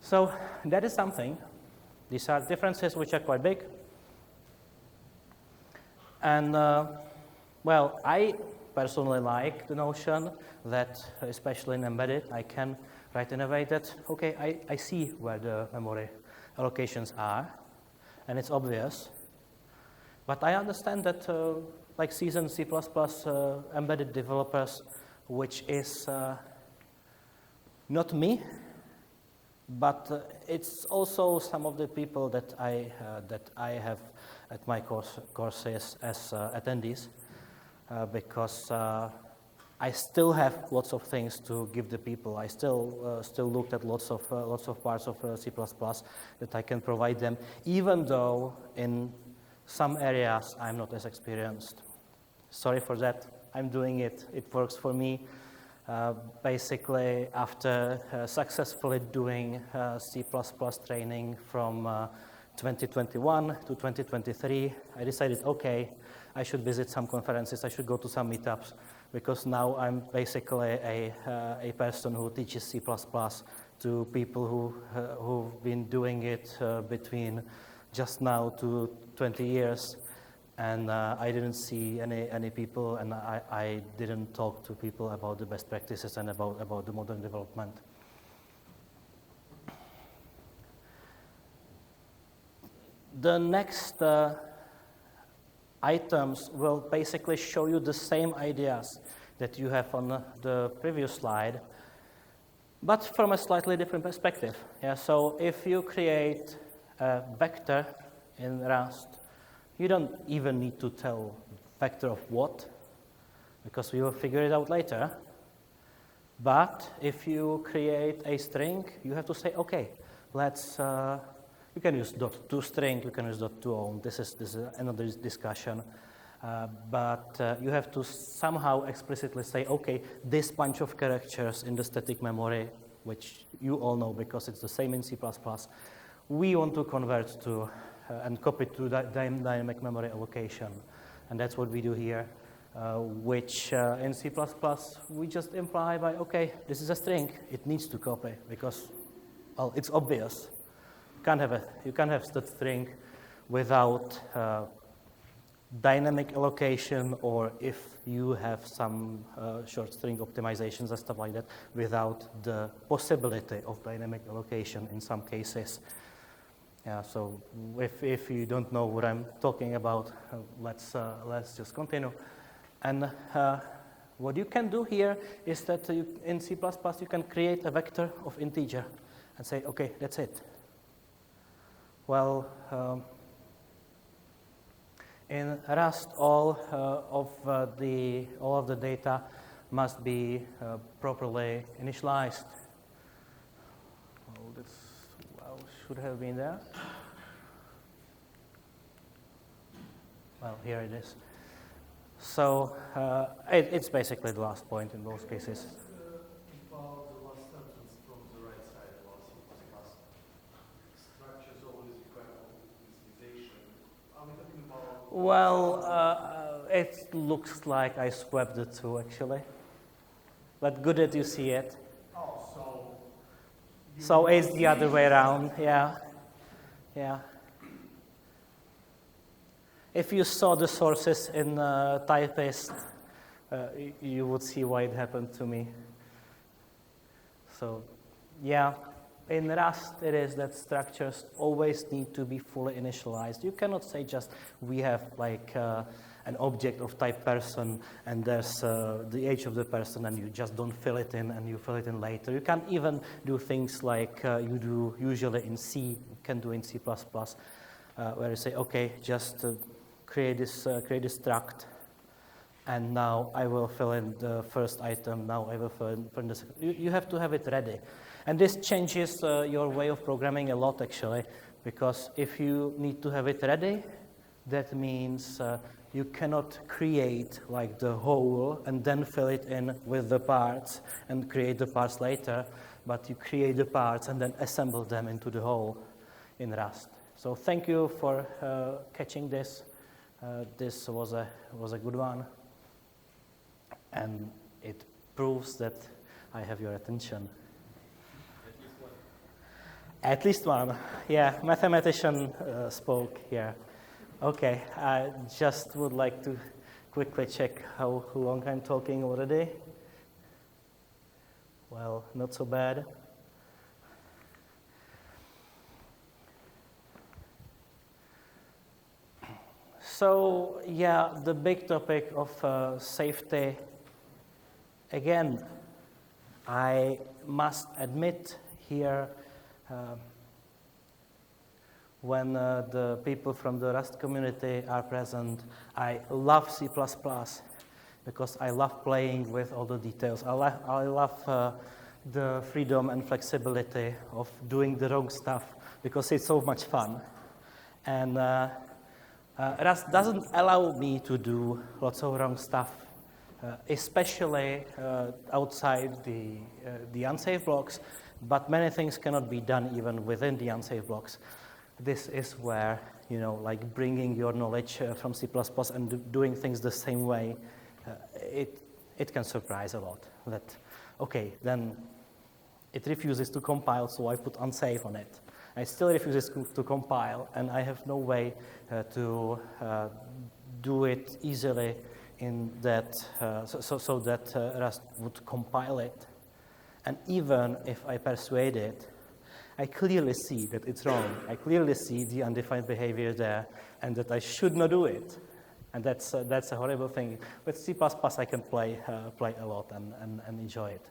So that is something. These are differences which are quite big. And, well, I personally like the notion that, especially in embedded, I can write in a way that, okay, I see where the memory allocations are, and it's obvious. But I understand that, like seasoned C++ embedded developers, which is not me, it's also some of the people that I have at my courses as attendees, because I still have lots of things to give the people. I still looked at lots of parts of C++ that I can provide them, even though in some areas I'm not as experienced. Sorry for that. I'm doing it. It works for me. Basically, after successfully doing C++ training from 2021 to 2023, I decided, okay, I should visit some conferences, I should go to some meetups, because now I'm basically a person who teaches C++ to people who've been doing it between just now to 20 years. And I didn't see any people, and I didn't talk to people about the best practices and about the modern development. The next items will basically show you the same ideas that you have on the previous slide, but from a slightly different perspective. Yeah, so if you create a vector in Rust, you don't even need to tell vector of what, because we will figure it out later. But if you create a string, you have to say, okay, let's, you can use .toString, you can use .toOwn. This is another discussion. But you have to somehow explicitly say, okay, this bunch of characters in the static memory, which you all know because it's the same in C++, we want to convert to and copy to dynamic memory allocation. And that's what we do here, which in C++ we just imply by, okay, this is a string, it needs to copy because, well, it's obvious. You can't have that string without dynamic allocation, or if you have some short string optimizations and stuff like that, without the possibility of dynamic allocation in some cases. Yeah, so if you don't know what I'm talking about, let's just continue. And what you can do here is that in C++ you can create a vector of integer and say, okay, that's it. Well, in Rust, all of the data must be properly initialized. Well, this should have been there. Well, here it is. So it's basically the last point in both cases. About the last sentence from the right side about C++. Structures always require initialization. Are we talking about? Well, it looks like I swapped the two actually, but good that you see it. Oh, So it's the other way around, yeah. If you saw the sources in Typist, you would see why it happened to me. So, yeah, in Rust it is that structures always need to be fully initialized. You cannot say just we have like an object of type person and there's the age of the person and you just don't fill it in and you fill it in later. You can't even do things like you do usually in C, you can do in C++, where you say, okay, just create this struct, and now I will fill in the first item, now I will fill in the second. You have to have it ready. And this changes your way of programming a lot, actually, because if you need to have it ready, that means you cannot create like the whole and then fill it in with the parts and create the parts later, but you create the parts and then assemble them into the whole in Rust. So thank you for catching this. This was a good one, and it proves that I have your attention. At least one. Yeah, mathematician spoke here. Okay, I just would like to quickly check how long I'm talking already. Well, not so bad. So, yeah, the big topic of safety. Again, I must admit here when the people from the Rust community are present. I love C++ because I love playing with all the details. I love the freedom and flexibility of doing the wrong stuff because it's so much fun. And Rust doesn't allow me to do lots of wrong stuff, especially outside the unsafe blocks, but many things cannot be done even within the unsafe blocks. This is where, like bringing your knowledge from C++ and doing things the same way, it can surprise a lot. That, okay, then it refuses to compile, so I put unsafe on it. It still refuses to compile, and I have no way to do it easily in that, so that Rust would compile it. And even if I persuade it, I clearly see that it's wrong. I clearly see the undefined behavior there, and that I should not do it. And that's a horrible thing. With C++, I can play a lot and enjoy it.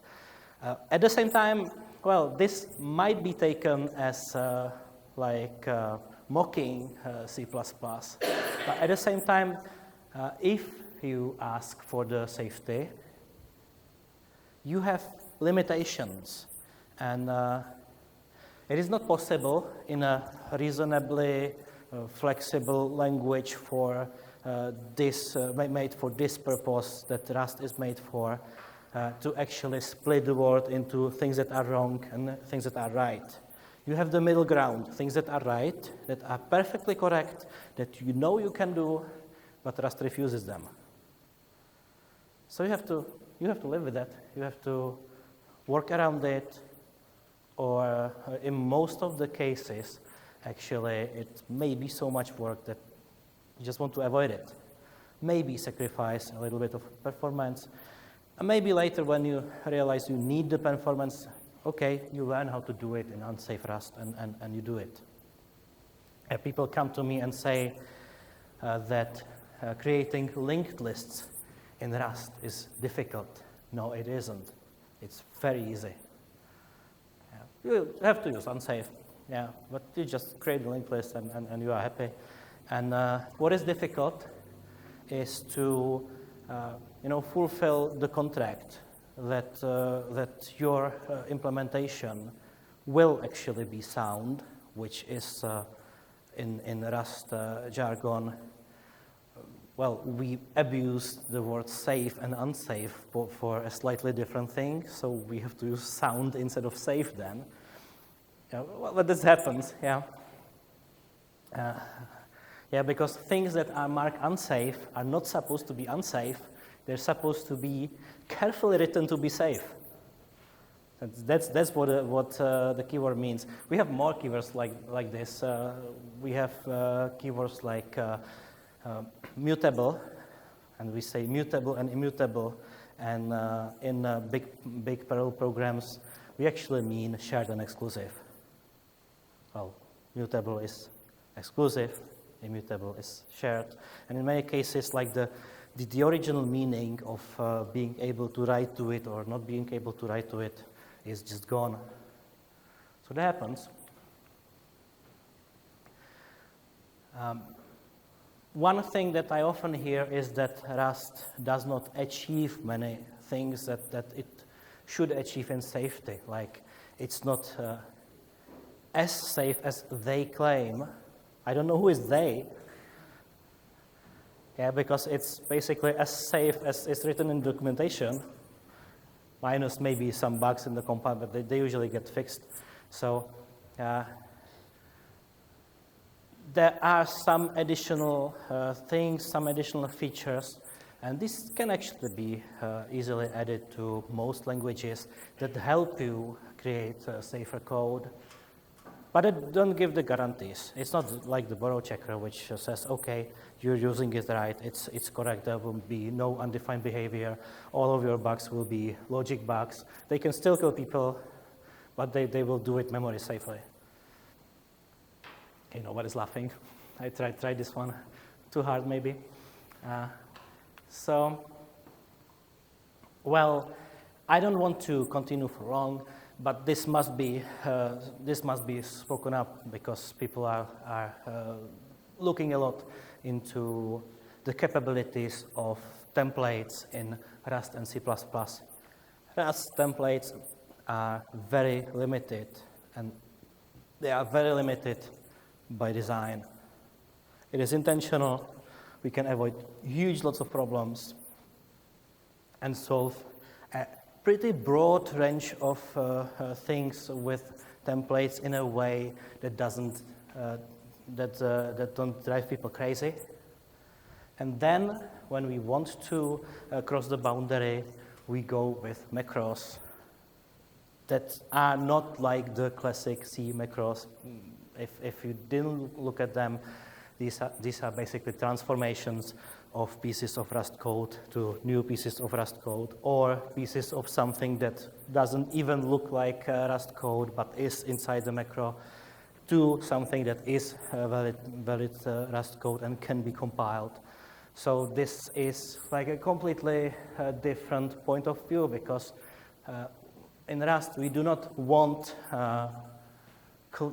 At the same time, well, this might be taken as mocking C++. But at the same time, if you ask for the safety, you have limitations. And it is not possible in a reasonably flexible language for made for this purpose that Rust is made for, to actually split the world into things that are wrong and things that are right. You have the middle ground, things that are right, that are perfectly correct, that you know you can do, but Rust refuses them. So you have to live with that. You have to work around it, or in most of the cases, actually, it may be so much work that you just want to avoid it. Maybe sacrifice a little bit of performance. And maybe later when you realize you need the performance, okay, you learn how to do it in unsafe Rust and you do it. People come to me and say that creating linked lists in Rust is difficult. No, it isn't. It's very easy. You have to use unsafe, but you just create a linked list and you are happy. And what is difficult is to fulfill the contract that your implementation will actually be sound, which is in Rust jargon. Well, we abuse the word safe and unsafe for a slightly different thing, so we have to use sound instead of safe then. But this happens, because things that are marked unsafe are not supposed to be unsafe. They're supposed to be carefully written to be safe. That's what the keyword means. We have more keywords like this. We have keywords like mutable, and we say mutable and immutable. And in big parallel programs, we actually mean shared and exclusive. Well, mutable is exclusive, immutable is shared, and in many cases, like the original meaning of being able to write to it or not being able to write to it is just gone. So that happens. One thing that I often hear is that Rust does not achieve many things that it should achieve in safety. Like, it's not as safe as they claim. I don't know who is they. Because it's basically as safe as it's written in documentation, minus maybe some bugs in the compile, but they usually get fixed. So there are some additional things, some additional features, and this can actually be easily added to most languages that help you create safer code. But it don't give the guarantees. It's not like the borrow checker, which says, okay, you're using it right, it's correct, there will be no undefined behavior, all of your bugs will be logic bugs. They can still kill people, but they will do it memory safely. Okay, nobody's laughing. I tried this one too hard, maybe. Well, I don't want to continue for long. But this must be spoken up because people are looking a lot into the capabilities of templates in Rust and C++. Rust templates are very limited, and they are very limited by design. It is intentional. We can avoid huge lots of problems and solve a pretty broad range of things with templates in a way that that don't drive people crazy. And then, when we want to cross the boundary, we go with macros that are not like the classic C macros. If you didn't look at them, these are basically transformations of pieces of Rust code to new pieces of Rust code, or pieces of something that doesn't even look like Rust code but is inside the macro, to something that is valid Rust code and can be compiled. So this is like a completely different point of view, because in Rust we do not want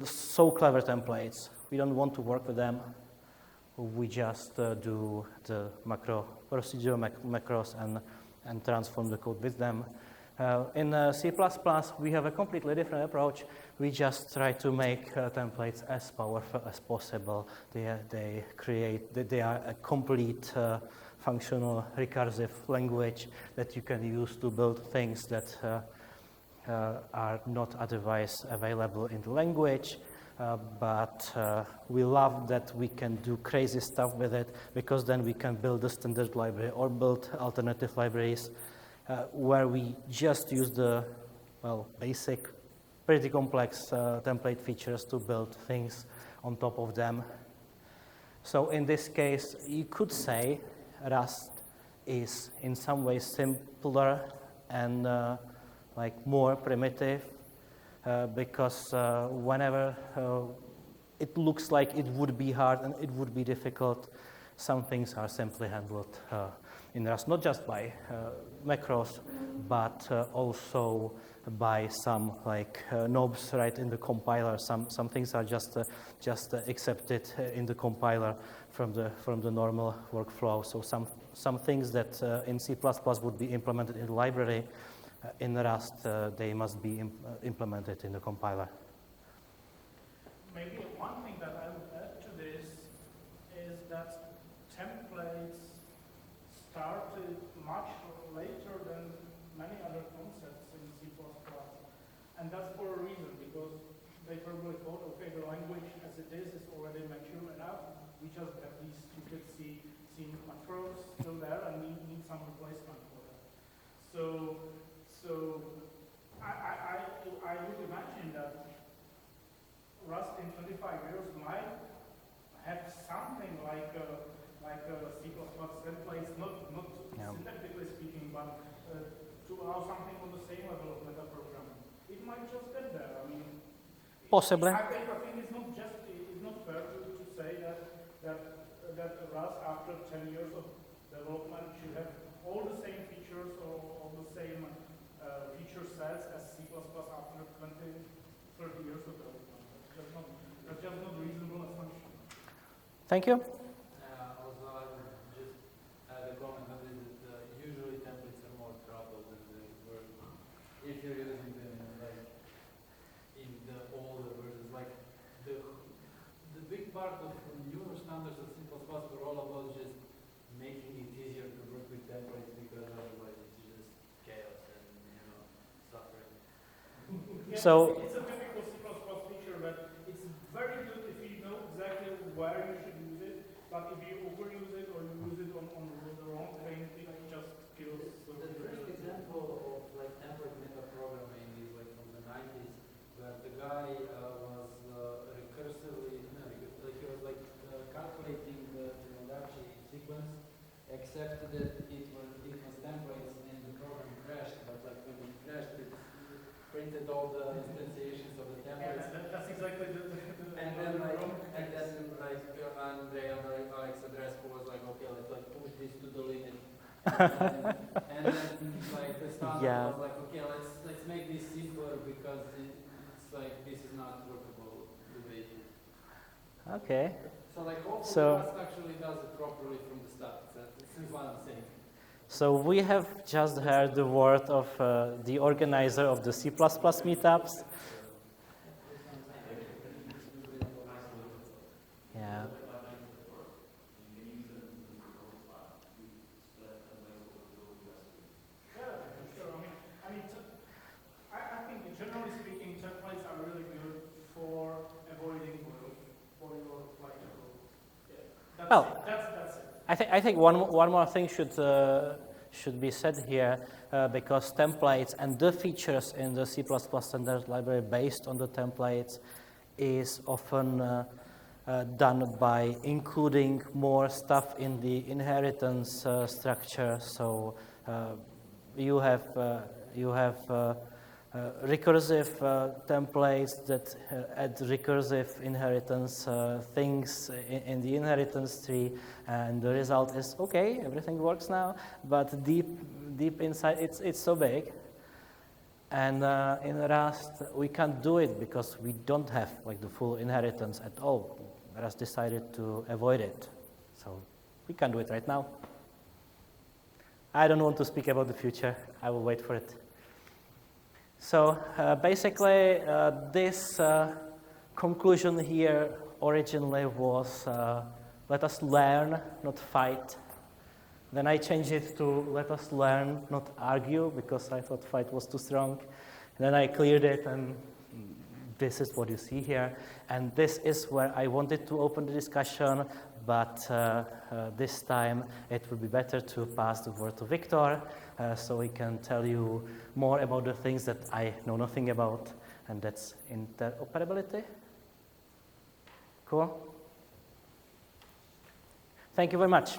so clever templates. We don't want to work with them. We just do the procedural macros and transform the code with them. In C++, we have a completely different approach. We just try to make templates as powerful as possible. They are a complete functional recursive language that you can use to build things that are not otherwise available in the language. But we love that we can do crazy stuff with it, because then we can build a standard library or build alternative libraries where we just use the, basic, pretty complex template features to build things on top of them. So in this case, you could say Rust is in some ways simpler and more primitive. Because whenever it looks like it would be hard and it would be difficult, some things are simply handled in Rust, not just by macros, but also by some knobs right in the compiler. Some things are just accepted in the compiler from the normal workflow. So some things that in C++ would be implemented in the library, in Rust, they must be implemented in the compiler. Maybe one thing that I would add to this is that templates started much later than many other concepts in C++. And that's for a reason, because they probably thought, okay, the language as it is already mature enough. We just have these stupid C macros still there, and we need some replacement for that. So I would imagine that Rust in 25 years might have something like C++ templates, not syntactically speaking, but to allow something on the same level of metaprogramming. It might just get there. I mean, possibly. I think it's not fair to say that Rust after 10 years of development should have all the same features or all the same feature sets as C++ after 20, 30 years of development. That's just not a reasonable assumption. Thank you. Also, I would just add a comment on this, that usually templates are more trouble than they were. If you're using them in the older versions, the big part of the newer standards of C++ were all about just making it easier to work with templates, because otherwise it's just chaos and suffering. So it's a typical C++ feature that it's very good if you know exactly where you should use it, but if you overuse it or you use it on the wrong thing, it just kills. The first example of template metaprogramming is from the 90s, where the guy was recursively, he was calculating the Fibonacci sequence, except that it was templates and the program crashed, but when it crashed, it printed all the instantiations of the templates. Yeah, that's exactly the and then Andrei Alex Andrescu was okay, let's push this to the limit. and then the standard was okay, let's make this simpler, because like this is not workable the way it is. Okay. So like hopefully So- Rust actually does it properly from the start. This is what I'm saying. So we have just heard the word of the organizer of the C++ meetups. Yeah. Sure. I think generally speaking, templates are really good for avoiding for your flight code. Yeah. Well, That's it. I think one more thing should be said here because templates and the features in the C++ standard library based on the templates is often done by including more stuff in the inheritance structure. So you have recursive templates that add recursive inheritance things in the inheritance tree, and the result is okay, everything works now. But deep inside, it's so big. And in Rust, we can't do it because we don't have like the full inheritance at all. Rust decided to avoid it, so we can't do it right now. I don't want to speak about the future. I will wait for it. So basically, this conclusion here originally was let us learn, not fight. Then I changed it to let us learn, not argue, because I thought fight was too strong. Then I cleared it, and this is what you see here. And this is where I wanted to open the discussion, but this time it would be better to pass the word to Victor, so he can tell you more about the things that I know nothing about, and that's interoperability. Cool? Thank you very much.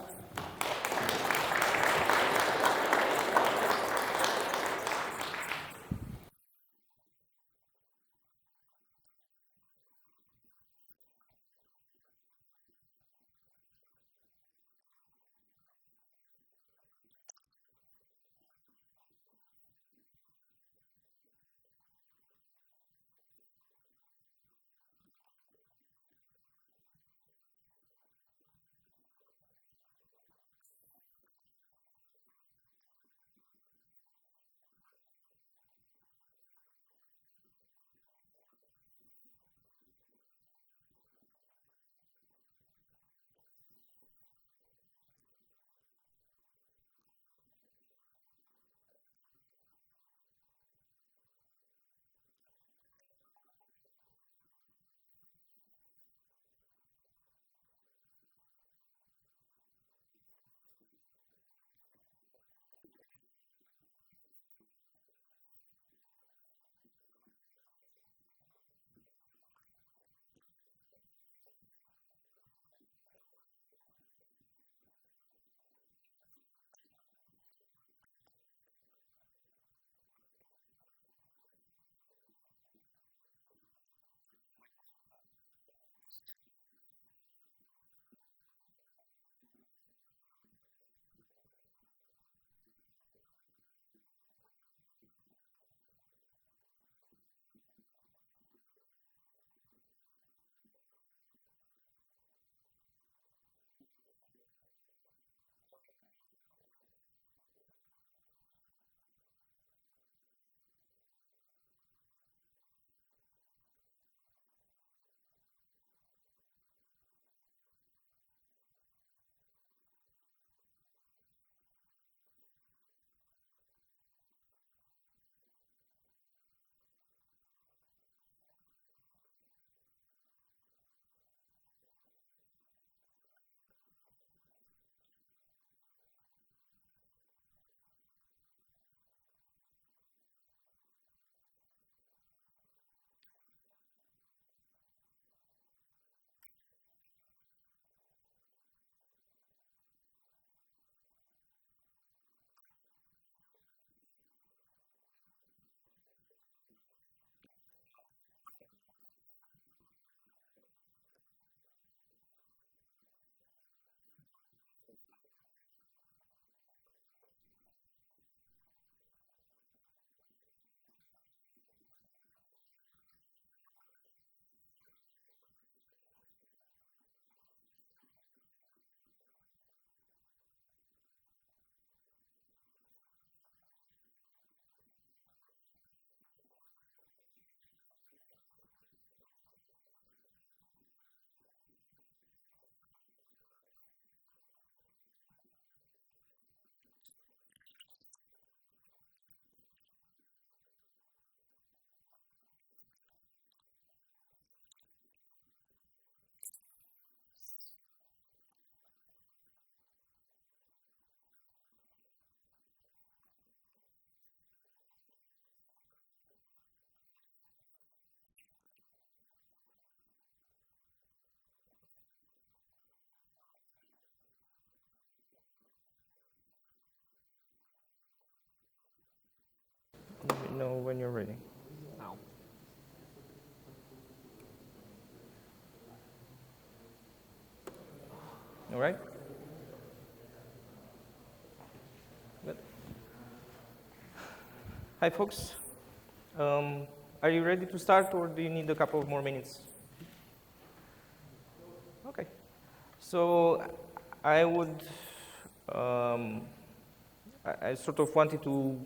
know when you're ready. Now. All right. Good. Hi, folks. Are you ready to start, or do you need a couple of more minutes? Okay. So I would, I sort of wanted to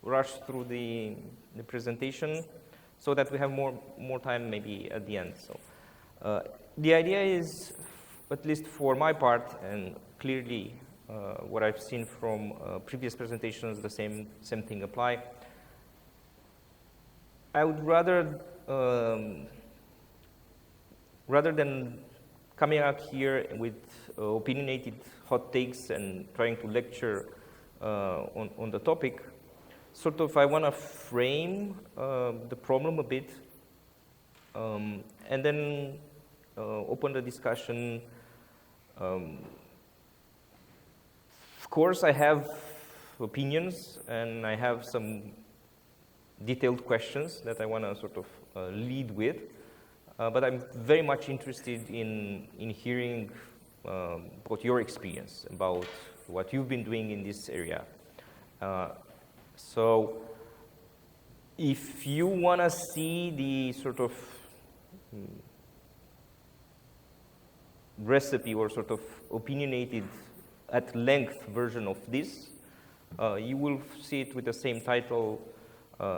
rush through the presentation so that we have more time maybe at the end. So the idea is, at least for my part, and clearly what I've seen from previous presentations, the same thing apply. I would rather than coming out here with opinionated hot takes and trying to lecture on the topic, sort of I want to frame the problem a bit and then open the discussion. Of course, I have opinions and I have some detailed questions that I want to sort of lead with, but I'm very much interested in hearing about your experience, about what you've been doing in this area. So if you want to see the sort of recipe or sort of opinionated at length version of this, you will see it with the same title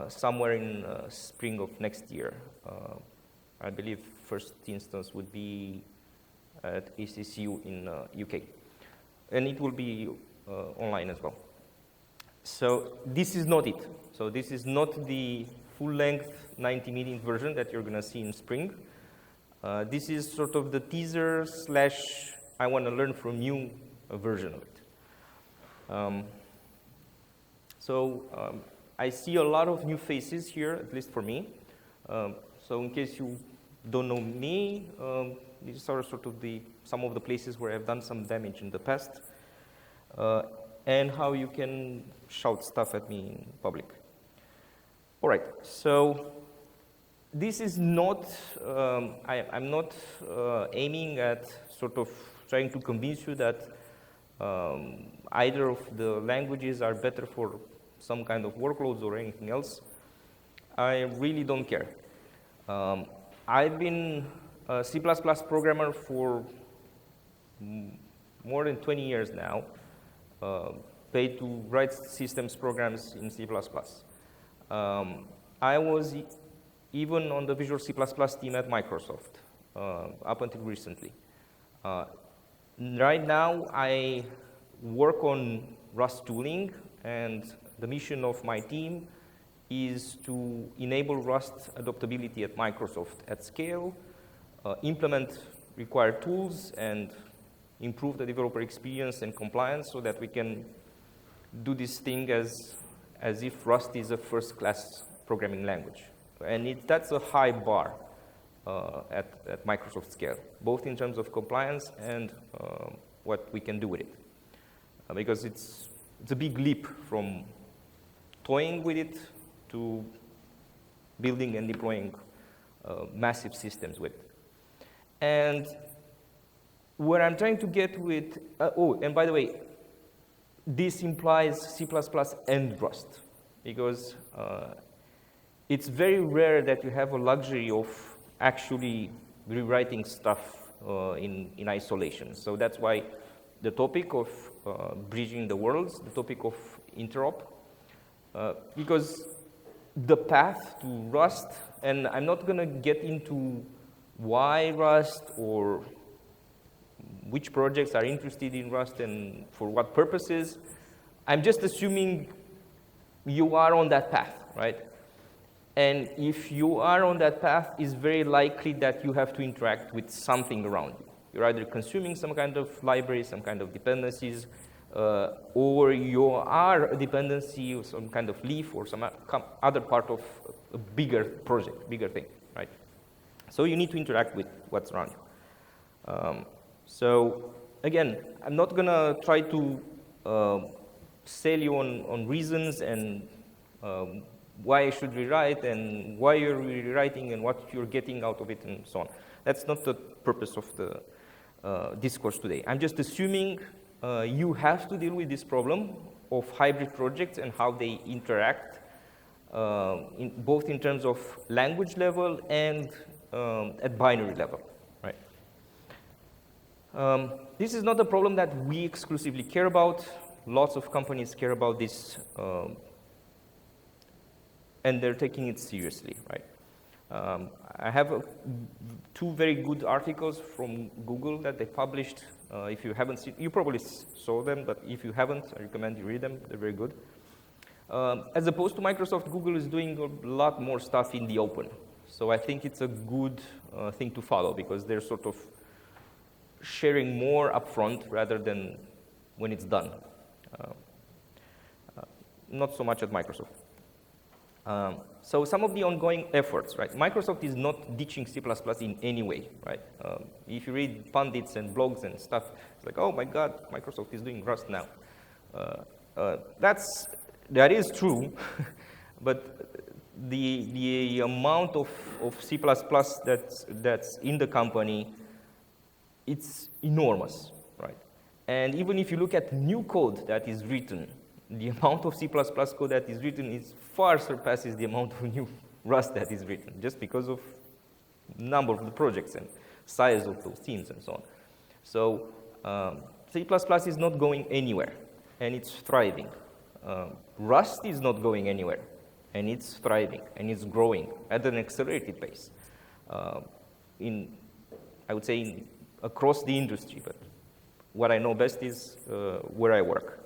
somewhere in spring of next year. I believe first instance would be at ACCU in UK. And it will be online as well. So this is not it. So this is not the full-length 90-minute version that you're going to see in spring. This is sort of the teaser / I want to learn from you version of it. I see a lot of new faces here, at least for me. So in case you don't know me, these are sort of some of the places where I've done some damage in the past, and how you can shout stuff at me in public. All right, so this is not, I'm not aiming at sort of trying to convince you that either of the languages are better for some kind of workloads or anything else. I really don't care. I've been a C++ programmer for more than 20 years now, paid to write systems programs in C++. I was even on the Visual C++ team at Microsoft up until recently. Right now, I work on Rust tooling, and the mission of my team is to enable Rust adoptability at Microsoft at scale, implement required tools, and improve the developer experience and compliance so that we can do this thing as if Rust is a first-class programming language. And that's a high bar at Microsoft scale, both in terms of compliance and what we can do with it. Because it's a big leap from toying with it to building and deploying massive systems with it. And where I'm trying to get with, and by the way, this implies C++ and Rust, because it's very rare that you have a luxury of actually rewriting stuff in isolation. So that's why the topic of bridging the worlds, the topic of Interop, because the path to Rust, and I'm not going to get into why Rust or which projects are interested in Rust and for what purposes. I'm just assuming you are on that path, right? And if you are on that path, it's very likely that you have to interact with something around you. You're either consuming some kind of library, some kind of dependencies, or you are a dependency or some kind of leaf or some other part of a bigger project, bigger thing, right? So you need to interact with what's around you. So again, I'm not going to try to sell you on reasons and why I should rewrite and why you're rewriting and what you're getting out of it and so on. That's not the purpose of the discourse today. I'm just assuming you have to deal with this problem of hybrid projects and how they interact, both in terms of language level and at binary level, right? This is not a problem that we exclusively care about. Lots of companies care about this, and they're taking it seriously, right? I have two very good articles from Google that they published. If you haven't seen, you probably saw them, but if you haven't, I recommend you read them. They're very good. As opposed to Microsoft, Google is doing a lot more stuff in the open. So I think it's a good thing to follow because they're sort of sharing more upfront rather than when it's done. Not so much at Microsoft. So some of the ongoing efforts, right? Microsoft is not ditching C++ in any way, right? If you read pundits and blogs and stuff, it's like, oh my God, Microsoft is doing Rust now. That is true, but the amount of C++ that's in the company, it's enormous, right? And even if you look at new code that is written, the amount of C++ code that is written far surpasses the amount of new Rust that is written, just because of number of the projects and size of those teams and so on. So C++ is not going anywhere, and it's thriving. Rust is not going anywhere, and it's thriving, and it's growing at an accelerated pace. I would say across the industry, but what I know best is where I work.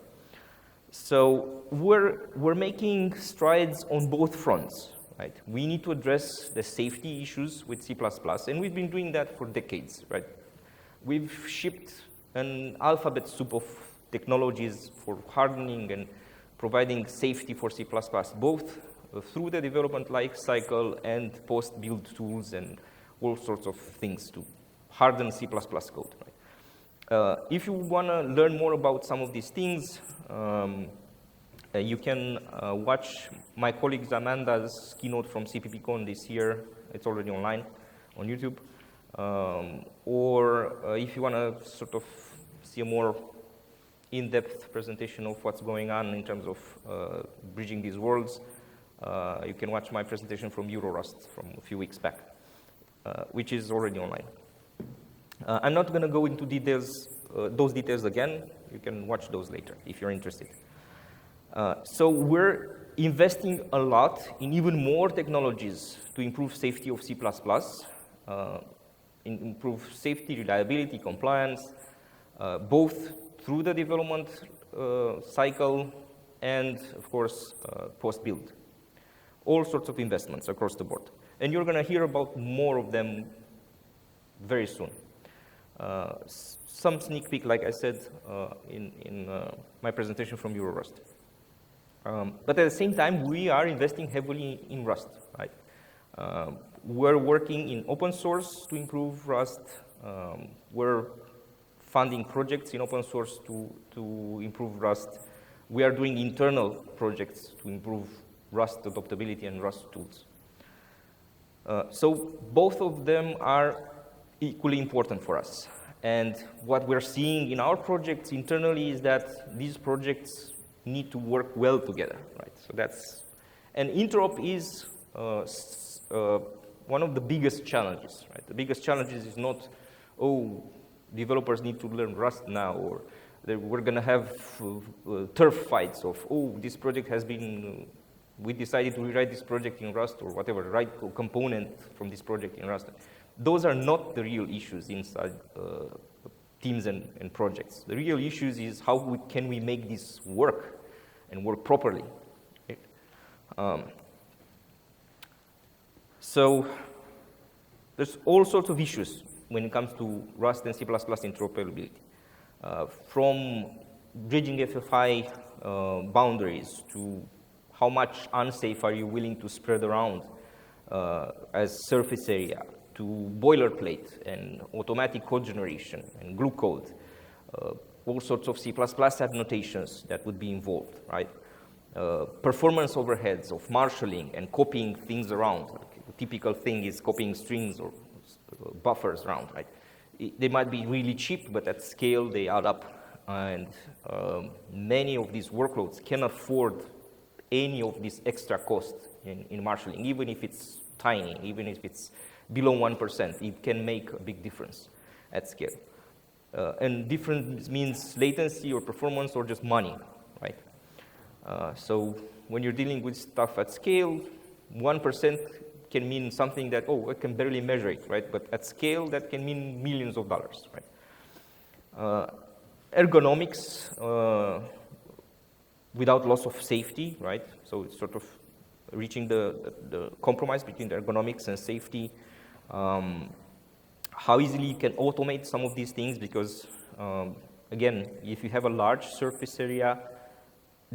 So we're making strides on both fronts, right? We need to address the safety issues with C++, and we've been doing that for decades, right? We've shipped an alphabet soup of technologies for hardening and providing safety for C++, both through the development life cycle and post-build tools and all sorts of things to harden C++ code, right? If you want to learn more about some of these things, you can watch my colleague Amanda's keynote from CPPCon this year. It's already online on YouTube. Or if you want to sort of see a more in-depth presentation of what's going on in terms of bridging these worlds, you can watch my presentation from Eurorust from a few weeks back, which is already online. I'm not going to go into details, those details again. You can watch those later if you're interested. So we're investing a lot in even more technologies to improve safety of C++, improve safety, reliability, compliance, both through the development cycle and, of course, post-build. All sorts of investments across the board. And you're going to hear about more of them very soon. Some sneak peek, like I said, in my presentation from Eurorust. But at the same time, we are investing heavily in Rust, right? We're working in open source to improve Rust. We're funding projects in open source to improve Rust. We are doing internal projects to improve Rust adoptability and Rust tools. So both of them are equally important for us. And what we're seeing in our projects internally is that these projects need to work well together, right? So that's, and Interop is one of the biggest challenges, right? The biggest challenges is not, oh, developers need to learn Rust now, or we're going to have turf fights of, oh, this project has been, we decided to rewrite this project in Rust, or whatever, write a component from this project in Rust. Those are not the real issues inside teams and projects. The real issues is how can we make this work and work properly. Okay? So there's all sorts of issues when it comes to Rust and C++ interoperability. From bridging FFI boundaries to how much unsafe are you willing to spread around as surface area, to boilerplate and automatic code generation and glue code, all sorts of C++ annotations that would be involved, right? performance overheads of marshalling and copying things around. Like the typical thing is copying strings or buffers around, right? They might be really cheap, but at scale they add up. And many of these workloads can afford any of these extra costs in marshalling, even if it's tiny, even if it's below 1%, it can make a big difference at scale. And difference means latency or performance or just money, right? So when you're dealing with stuff at scale, 1% can mean something that, oh, I can barely measure it, right? But at scale, that can mean millions of dollars, right? Ergonomics without loss of safety, right? So it's sort of reaching the compromise between the ergonomics and safety. How easily you can automate some of these things, because again, if you have a large surface area,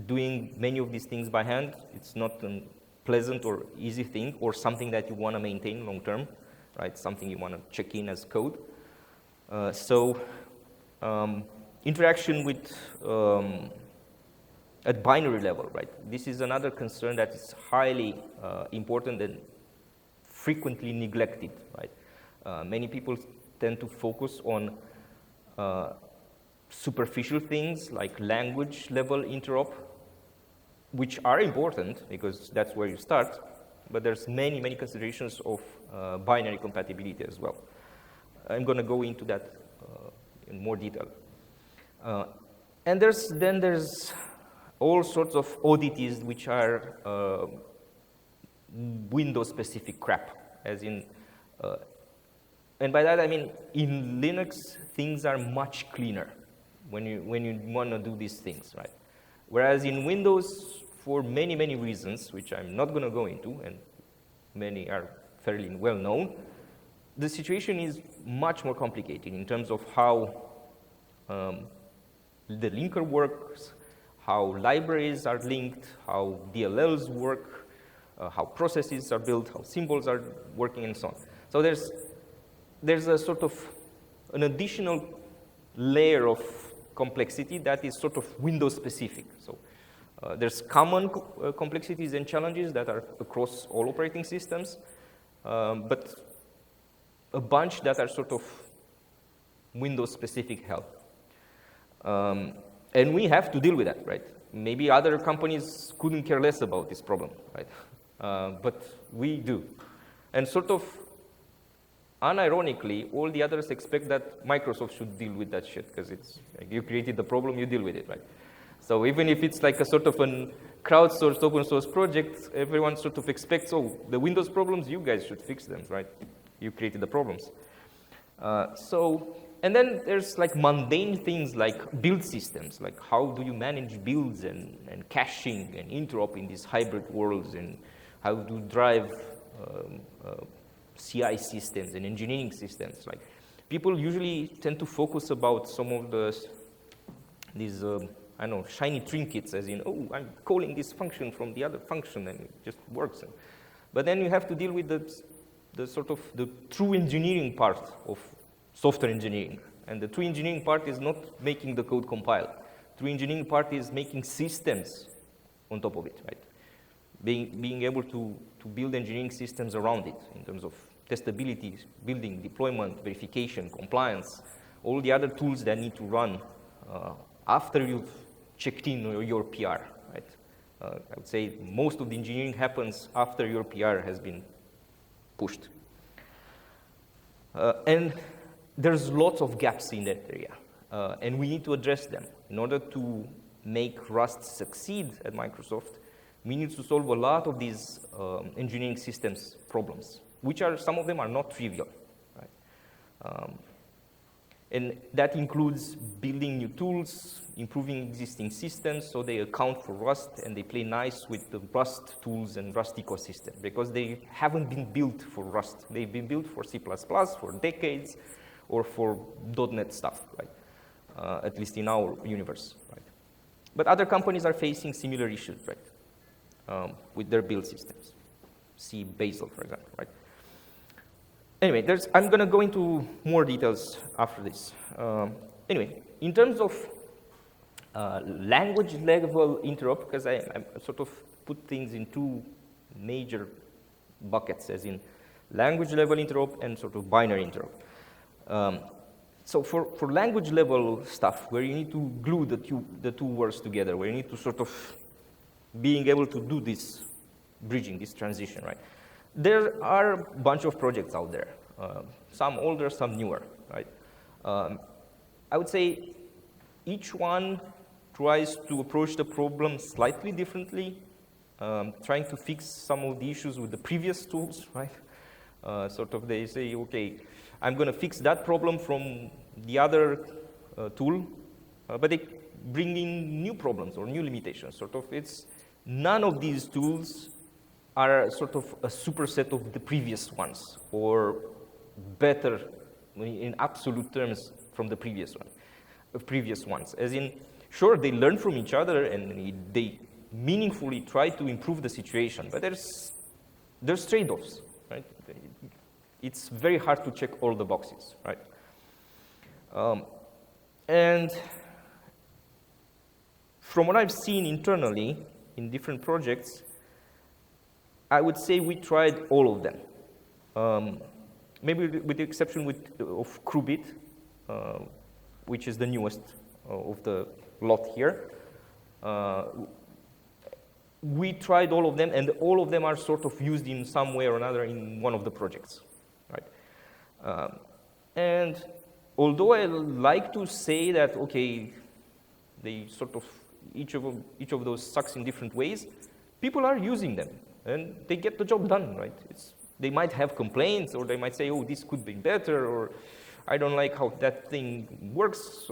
doing many of these things by hand, it's not a pleasant or easy thing, or something that you want to maintain long term, right? Something you want to check in as code. Interaction with at binary level, right? This is another concern that is highly important and frequently neglected, right? Many people tend to focus on superficial things like language level interop, which are important because that's where you start, but there's many, many considerations of binary compatibility as well. I'm going to go into that in more detail. And there's all sorts of oddities which are Windows-specific crap, as in, and by that I mean in Linux things are much cleaner when you want to do these things, right? Whereas in Windows, for many, many reasons, which I'm not going to go into, and many are fairly well known, the situation is much more complicated in terms of how the linker works, how libraries are linked, how DLLs work, how processes are built, how symbols are working, and so on. So there's a sort of an additional layer of complexity that is sort of Windows specific. So there's common complexities and challenges that are across all operating systems, but a bunch that are sort of Windows specific hell. And we have to deal with that, right? Maybe other companies couldn't care less about this problem, right? But we do. And sort of unironically, all the others expect that Microsoft should deal with that shit, because it's like you created the problem, you deal with it, right? So even if it's like a sort of a crowdsourced open source project, everyone sort of expects, oh, the Windows problems, you guys should fix them, right? You created the problems. And then there's like mundane things like build systems, like how do you manage builds and caching and interop in these hybrid worlds, and how do you drive CI systems and engineering systems. Like people usually tend to focus about some of these I don't know, shiny trinkets, as in, oh, I'm calling this function from the other function and it just works. But then you have to deal with the sort of the true engineering part of software engineering. And the true engineering part is not making the code compile. True engineering part is making systems on top of it, right? Being able to build engineering systems around it in terms of testability, building, deployment, verification, compliance, all the other tools that need to run after you've checked in your PR, right? I would say most of the engineering happens after your PR has been pushed. And there's lots of gaps in that area, and we need to address them. In order to make Rust succeed at Microsoft, we need to solve a lot of these engineering systems problems, which are, some of them are not trivial, right? And that includes building new tools, improving existing systems so they account for Rust and they play nice with the Rust tools and Rust ecosystem, because they haven't been built for Rust. They've been built for C++ for decades, or for .NET stuff, right? At least in our universe, right? But other companies are facing similar issues, right? With their build systems. See Bazel, for example, right? Anyway, I'm going to go into more details after this. Anyway, in terms of language level interop, because I sort of put things in two major buckets, as in language level interop and sort of binary interop. So for language level stuff, where you need to glue the two words together, where you need to sort of being able to do this bridging, this transition, right? There are a bunch of projects out there, some older, some newer, right? I would say each one tries to approach the problem slightly differently, trying to fix some of the issues with the previous tools, right? Sort of they say, okay, I'm going to fix that problem from the other tool, but they bring in new problems or new limitations. Sort of, it's none of these tools are sort of a superset of the previous ones, or better in absolute terms from the previous ones. As in, sure, they learn from each other and they meaningfully try to improve the situation, but there's trade-offs, right? It's very hard to check all the boxes, right? And from what I've seen internally in different projects, I would say we tried all of them. Maybe with the exception of Krubit, which is the newest of the lot here. We tried all of them, and all of them are sort of used in some way or another in one of the projects, right? And although I like to say that, okay, they sort of, each of those sucks in different ways, people are using them, and they get the job done, right? They might have complaints, or they might say, oh, this could be better, or I don't like how that thing works,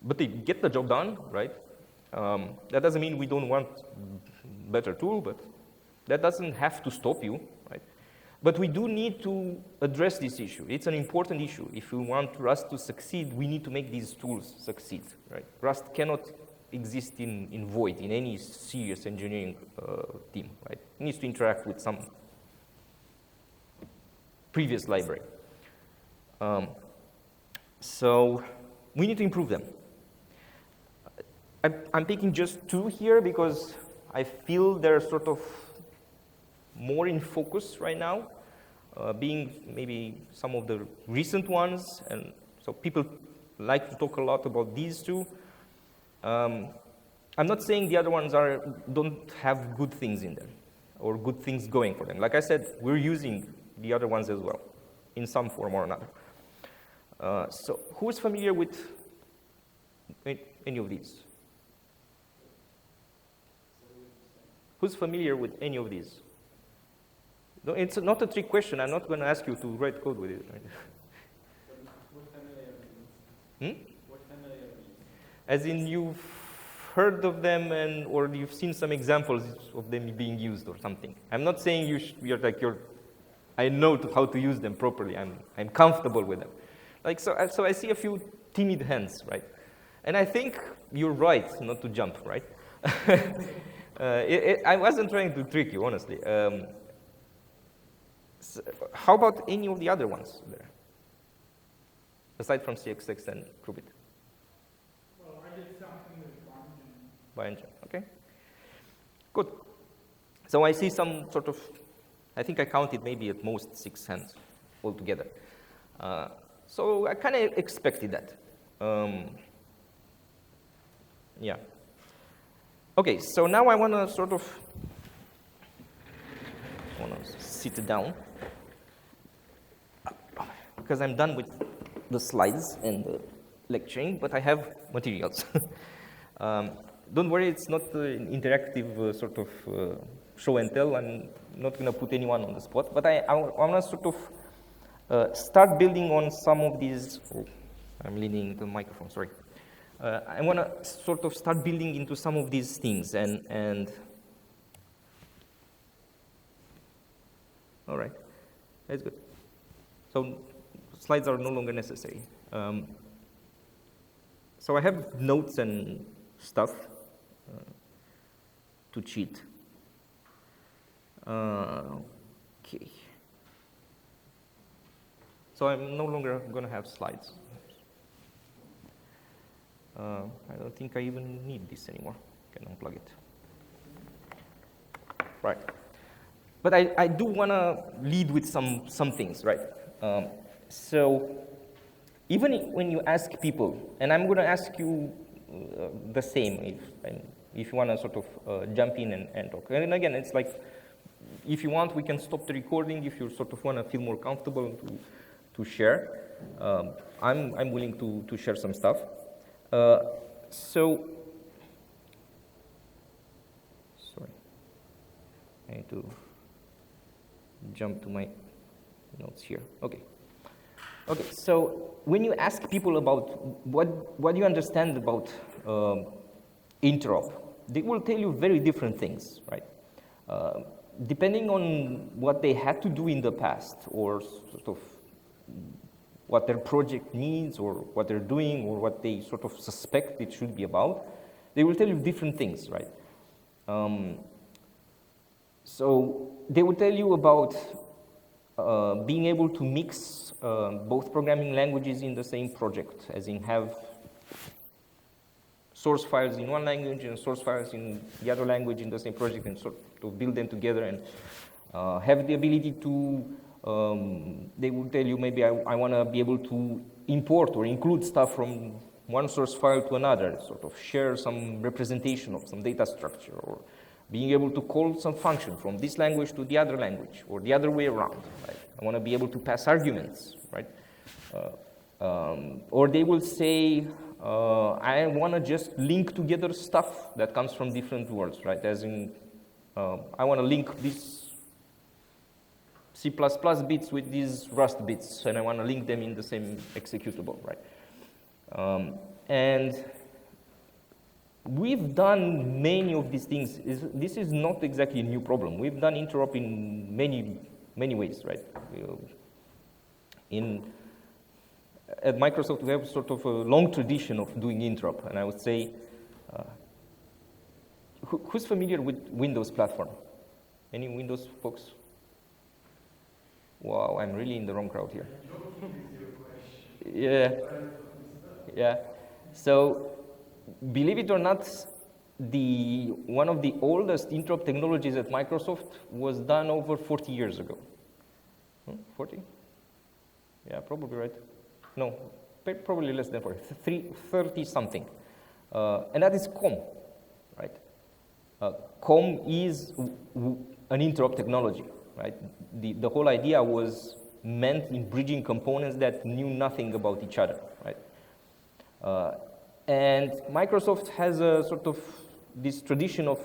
but they get the job done, right? That doesn't mean we don't want better tool, but that doesn't have to stop you, right? But we do need to address this issue. It's an important issue. If we want Rust to succeed, we need to make these tools succeed, right? Rust cannot exist in void in any serious engineering team, right? It needs to interact with some previous library. So we need to improve them. I'm picking just two here because I feel they're sort of more in focus right now, being maybe some of the recent ones, and so people like to talk a lot about these two. I'm not saying the other ones don't have good things in them or good things going for them. Like I said, we're using the other ones as well in some form or another. So who is familiar with any of these? Who's familiar with any of these? No, it's not a trick question. I'm not going to ask you to write code with it. Right? What family are these? What family are these? As in, you've heard of them, or you've seen some examples of them being used or something. I'm not saying I know how to use them properly. I'm comfortable with them. Like so I see a few timid hands, right? And I think you're right not to jump, right? I wasn't trying to trick you, honestly. So how about any of the other ones there? Aside from CXX and Krubit? Well, I did something with Bioengine, okay. Good. So I see some sort of, I think I counted maybe at most 6 hands altogether. So I kind of expected that. Yeah. Okay, so now I want to sort of sit down because I'm done with the slides and the lecturing, but I have materials. Don't worry, it's not an interactive sort of show and tell. I'm not going to put anyone on the spot, but I want to sort of start building on some of these. Oh, I'm leaning the microphone, sorry. I want to sort of start building into some of these things, and all right, that's good. So slides are no longer necessary. So I have notes and stuff to cheat. Okay. So I'm no longer going to have slides. I don't think I even need this anymore. I can unplug it. Right. But I do want to lead with some things, right? So even when you ask people, and I'm going to ask you the same if you want to sort of jump in and talk. And again, it's like, if you want, we can stop the recording if you sort of want to feel more comfortable to share. I'm willing to share some stuff. So, sorry, I need to jump to my notes here. Okay. Okay, so when you ask people about what do you understand about Interop, they will tell you very different things, right? Depending on what they had to do in the past, or sort of what their project needs, or what they're doing, or what they sort of suspect it should be about, they will tell you different things, right? So they will tell you about being able to mix both programming languages in the same project, as in have source files in one language and source files in the other language in the same project, and sort of build them together, and have the ability to, they will tell you, maybe I want to be able to import or include stuff from one source file to another, sort of share some representation of some data structure, or being able to call some function from this language to the other language, or the other way around, right? I want to be able to pass arguments, right? Or they will say, I want to just link together stuff that comes from different worlds, right? As in, I want to link these C++ bits with these Rust bits, and I want to link them in the same executable, right? And we've done many of these things. This is not exactly a new problem. We've done Interop in many ways, right? At Microsoft, we have sort of a long tradition of doing Interop, and I would say, who's familiar with Windows platform? Any Windows folks? Wow, I'm really in the wrong crowd here. Yeah. Yeah. So, believe it or not, one of the oldest Interop technologies at Microsoft was done over 40 years ago. 40? Yeah, probably right. No, probably less than 40, 30 something. And that is COM, right? COM is an Interop technology, right? The whole idea was meant in bridging components that knew nothing about each other, right? And Microsoft has a sort of this tradition of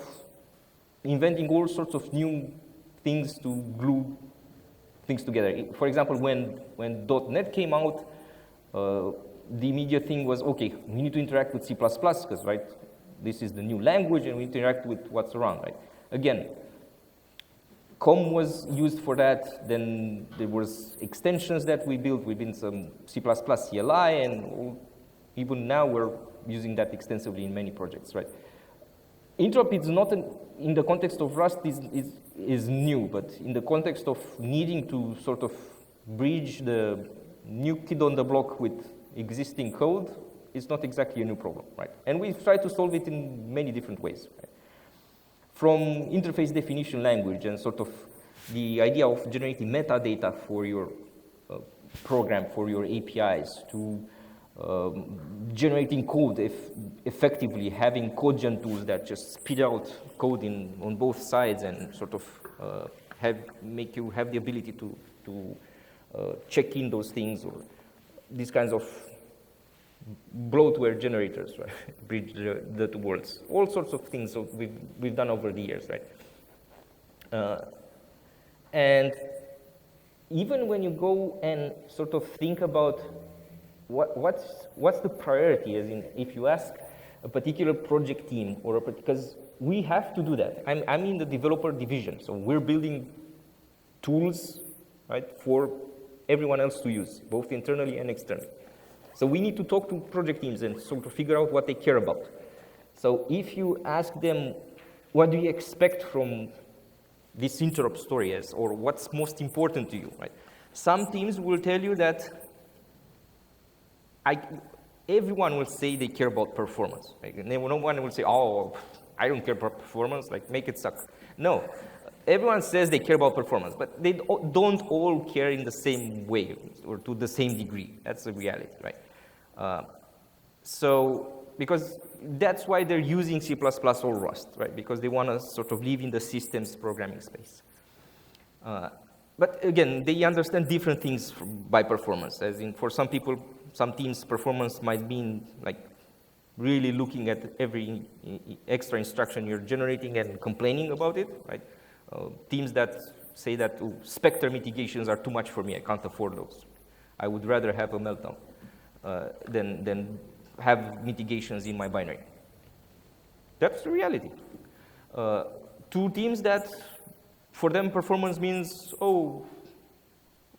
inventing all sorts of new things to glue things together. For example, when .NET came out, the immediate thing was, okay, we need to interact with C++, because, right, this is the new language, and we interact with what's around, right? Again, COM was used for that. Then there was extensions that we built within some C++ CLI, and even now we're using that extensively in many projects, right? Interop is not, in the context of Rust, is new, but in the context of needing to sort of bridge the new kid on the block with existing code, it's not exactly a new problem, right? And we've tried to solve it in many different ways, right? From interface definition language and sort of the idea of generating metadata for your program, for your APIs, to generating code effectively, having code gen tools that just spit out code on both sides and sort of make you have the ability to check in those things, or these kinds of bloatware generators, right? Bridge the two worlds. All sorts of things that we've done over the years, right? And even when you go and sort of think about what's the priority, as in if you ask a particular project team, or because we have to do that. I'm in the developer division, so we're building tools, right, for everyone else to use, both internally and externally. So we need to talk to project teams and sort of figure out what they care about. So if you ask them, what do you expect from this Interop story, or what's most important to you, right? Some teams will tell you that everyone will say they care about performance. Right? And no one will say, oh, I don't care about performance, like make it suck. No, everyone says they care about performance, but they don't all care in the same way or to the same degree. That's the reality, right? So, because that's why they're using C++ or Rust, right? Because they want to sort of live in the systems programming space. But again, they understand different things by performance. As in, for some people, some teams, performance might mean like really looking at every extra instruction you're generating and complaining about it, right? Teams that say that specter mitigations are too much for me, I can't afford those. I would rather have a meltdown than have mitigations in my binary. That's the reality. Two teams that, for them, performance means, oh,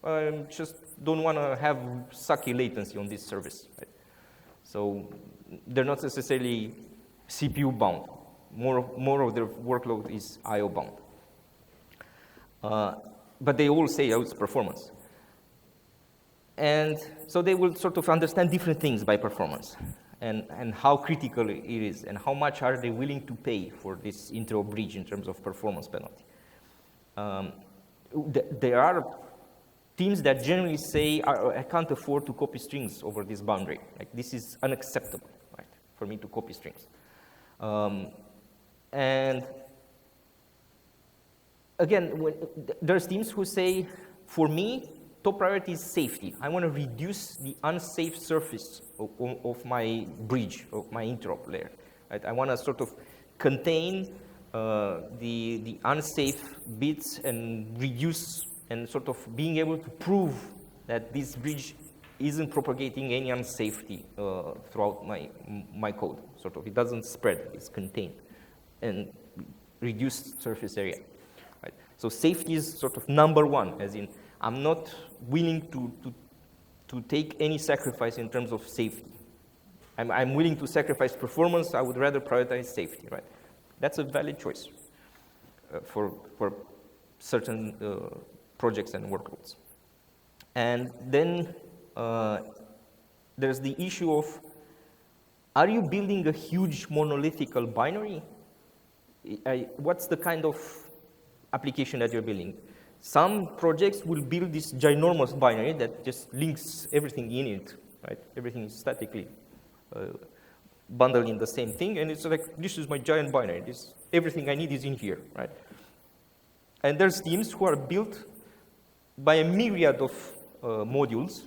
I just don't want to have sucky latency on this service. Right? So they're not necessarily CPU bound. More of their workload is IO bound. But they all say, oh, it's performance. And so they will sort of understand different things by performance and how critical it is and how much are they willing to pay for this Interop bridge in terms of performance penalty. There are teams that generally say, I can't afford to copy strings over this boundary. Like, this is unacceptable, right, for me to copy strings. And again, there's teams who say, for me, top priority is safety. I want to reduce the unsafe surface of my bridge, of my interop layer. Right? I want to sort of contain the unsafe bits and reduce and sort of being able to prove that this bridge isn't propagating any unsafety throughout my code. Sort of, it doesn't spread, it's contained and reduced surface area. Right? So safety is sort of number one, as in I'm not willing to take any sacrifice in terms of safety. I'm willing to sacrifice performance. I would rather prioritize safety, right? That's a valid choice for certain projects and workloads. And then there's the issue of, are you building a huge monolithical binary? What's the kind of application that you're building? Some projects will build this ginormous binary that just links everything in it, right? Everything is statically bundled in the same thing, and it's like, this is my giant binary. Everything I need is in here, right? And there's teams who are built by a myriad of modules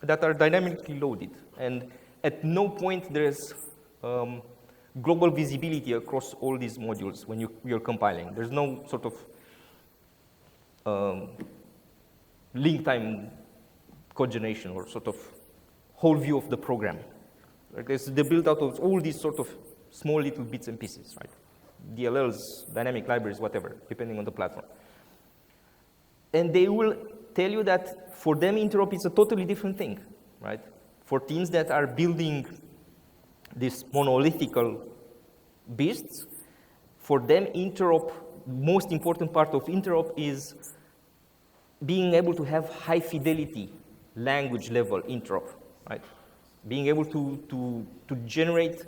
that are dynamically loaded, and at no point there's global visibility across all these modules when you're compiling. There's no sort of link time code generation or sort of whole view of the program. Like they're built out of all these sort of small little bits and pieces, right? DLLs, dynamic libraries, whatever, depending on the platform. And they will tell you that for them, Interop is a totally different thing, right? For teams that are building these monolithical beasts, for them, Interop, most important part of Interop is being able to have high fidelity language level interop, right? Being able to generate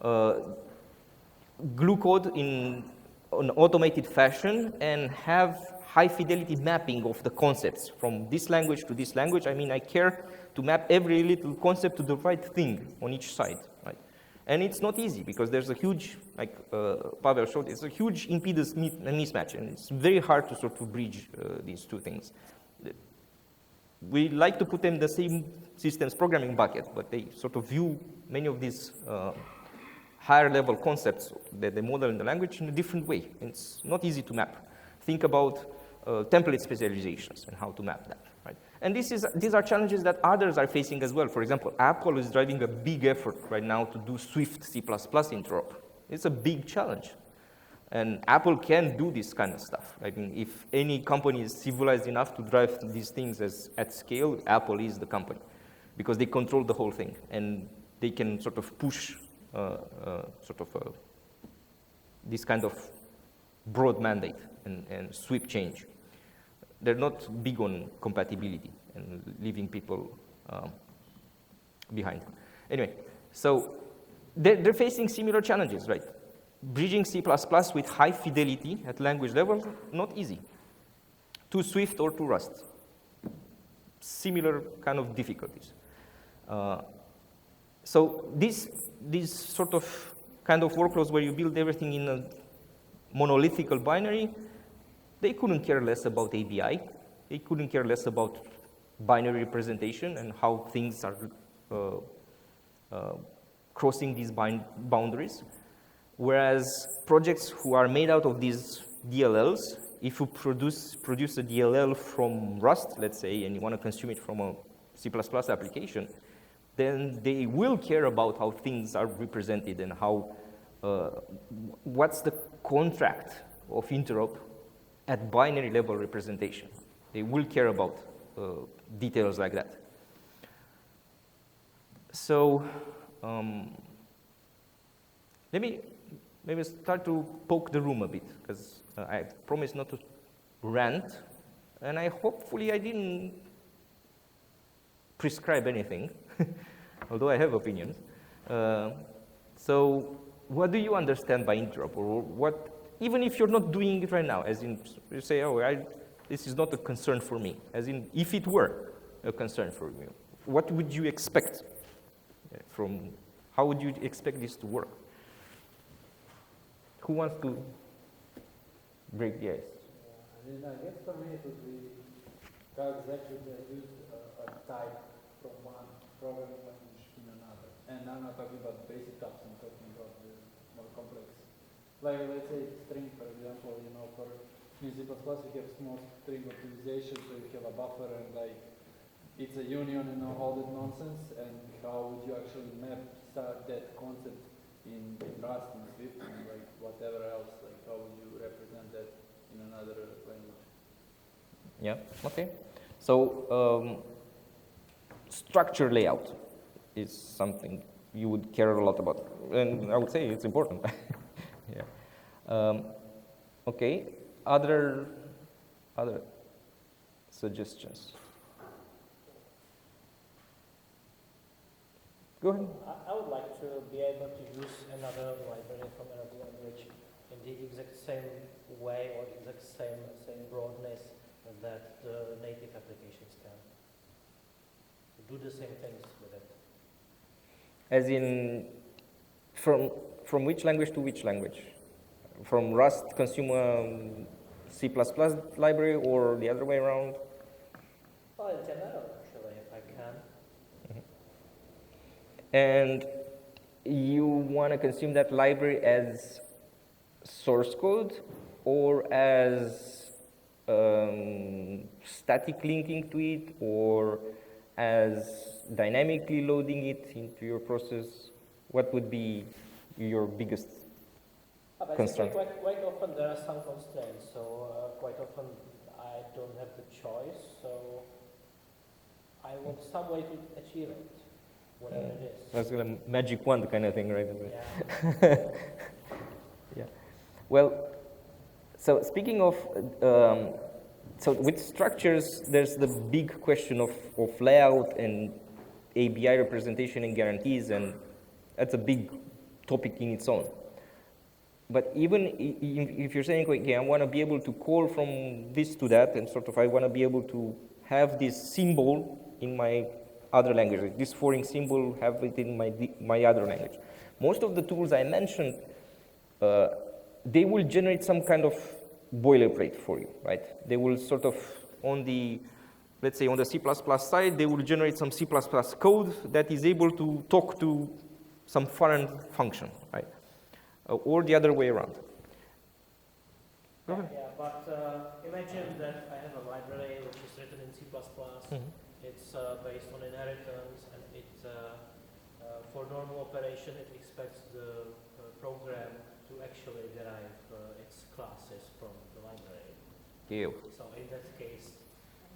glue code in an automated fashion and have high fidelity mapping of the concepts from this language to this language. I mean, I care to map every little concept to the right thing on each side, right? And it's not easy because there's a huge, like Pavel showed, it's a huge impedance mismatch, and it's very hard to sort of bridge these two things. We like to put them in the same systems programming bucket, but they sort of view many of these higher level concepts that they model in the language in a different way. And it's not easy to map. Think about template specializations and how to map that, right? And these are challenges that others are facing as well. For example, Apple is driving a big effort right now to do Swift C++ interop. It's a big challenge. And Apple can do this kind of stuff. I mean, if any company is civilized enough to drive these things at scale, Apple is the company, because they control the whole thing, and they can sort of push this kind of broad mandate and sweep change. They're not big on compatibility and leaving people behind. Anyway, so they're facing similar challenges, right? Bridging C++ with high fidelity at language level, not easy. To Swift or to Rust. Similar kind of difficulties. So these sort of kind of workloads where you build everything in a monolithical binary, they couldn't care less about ABI. They couldn't care less about binary representation and how things are crossing these boundaries. Whereas projects who are made out of these DLLs, if you produce a DLL from Rust, let's say, and you want to consume it from a C++ application, then they will care about how things are represented and how, what's the contract of Interop at binary level representation. They will care about details like that. So let me maybe start to poke the room a bit, because I promised not to rant, and hopefully I didn't prescribe anything, although I have opinions. So what do you understand by Interop, or what, even if you're not doing it right now, as in you say, oh, this is not a concern for me, as in if it were a concern for you, what would you expect from, how would you expect this to work? Who wants to break the ice? I guess for me it would be how exactly they use a type from one programming language in another. And I'm not talking about basic types, I'm talking about the more complex. Like let's say string, for example, you know, for in C++ you have small string optimization, so you have a buffer and like it's a union and all that nonsense, and how would you actually map that concept in Rust, in Swift, and like whatever else, like how would you represent that in another language? Yeah, okay. So structure layout is something you would care a lot about, and I would say it's important. Yeah. Okay, other suggestions? Go ahead. I would like to be able to use another library from another language in the exact same way or exact same broadness that the native applications can. To do the same things with it. As in, from which language to which language? From Rust consume a C++ library or the other way around? Well, in general, actually, if I can. And you want to consume that library as source code or as static linking to it or as dynamically loading it into your process? What would be your biggest constraint? Quite often there are some constraints, so quite often I don't have the choice, so I want some way to achieve it. Whatever it is. That's a magic wand kind of thing, right? Yeah. Yeah. Well, so speaking of, so with structures, there's the big question of layout and ABI representation and guarantees, and that's a big topic in its own. But even if you're saying, okay, I want to be able to call from this to that, and sort of I want to be able to have this symbol in my other language, this foreign symbol, have it in my other language. Most of the tools I mentioned, they will generate some kind of boilerplate for you, right? They will sort of, on the, let's say on the C++ side, they will generate some C++ code that is able to talk to some foreign function, right? Or the other way around. Go ahead. Yeah, but imagine that I have a library which is written in C++. It's based on inheritance, and it, for normal operation, it expects the program to actually derive its classes from the library. Ew. So in that case,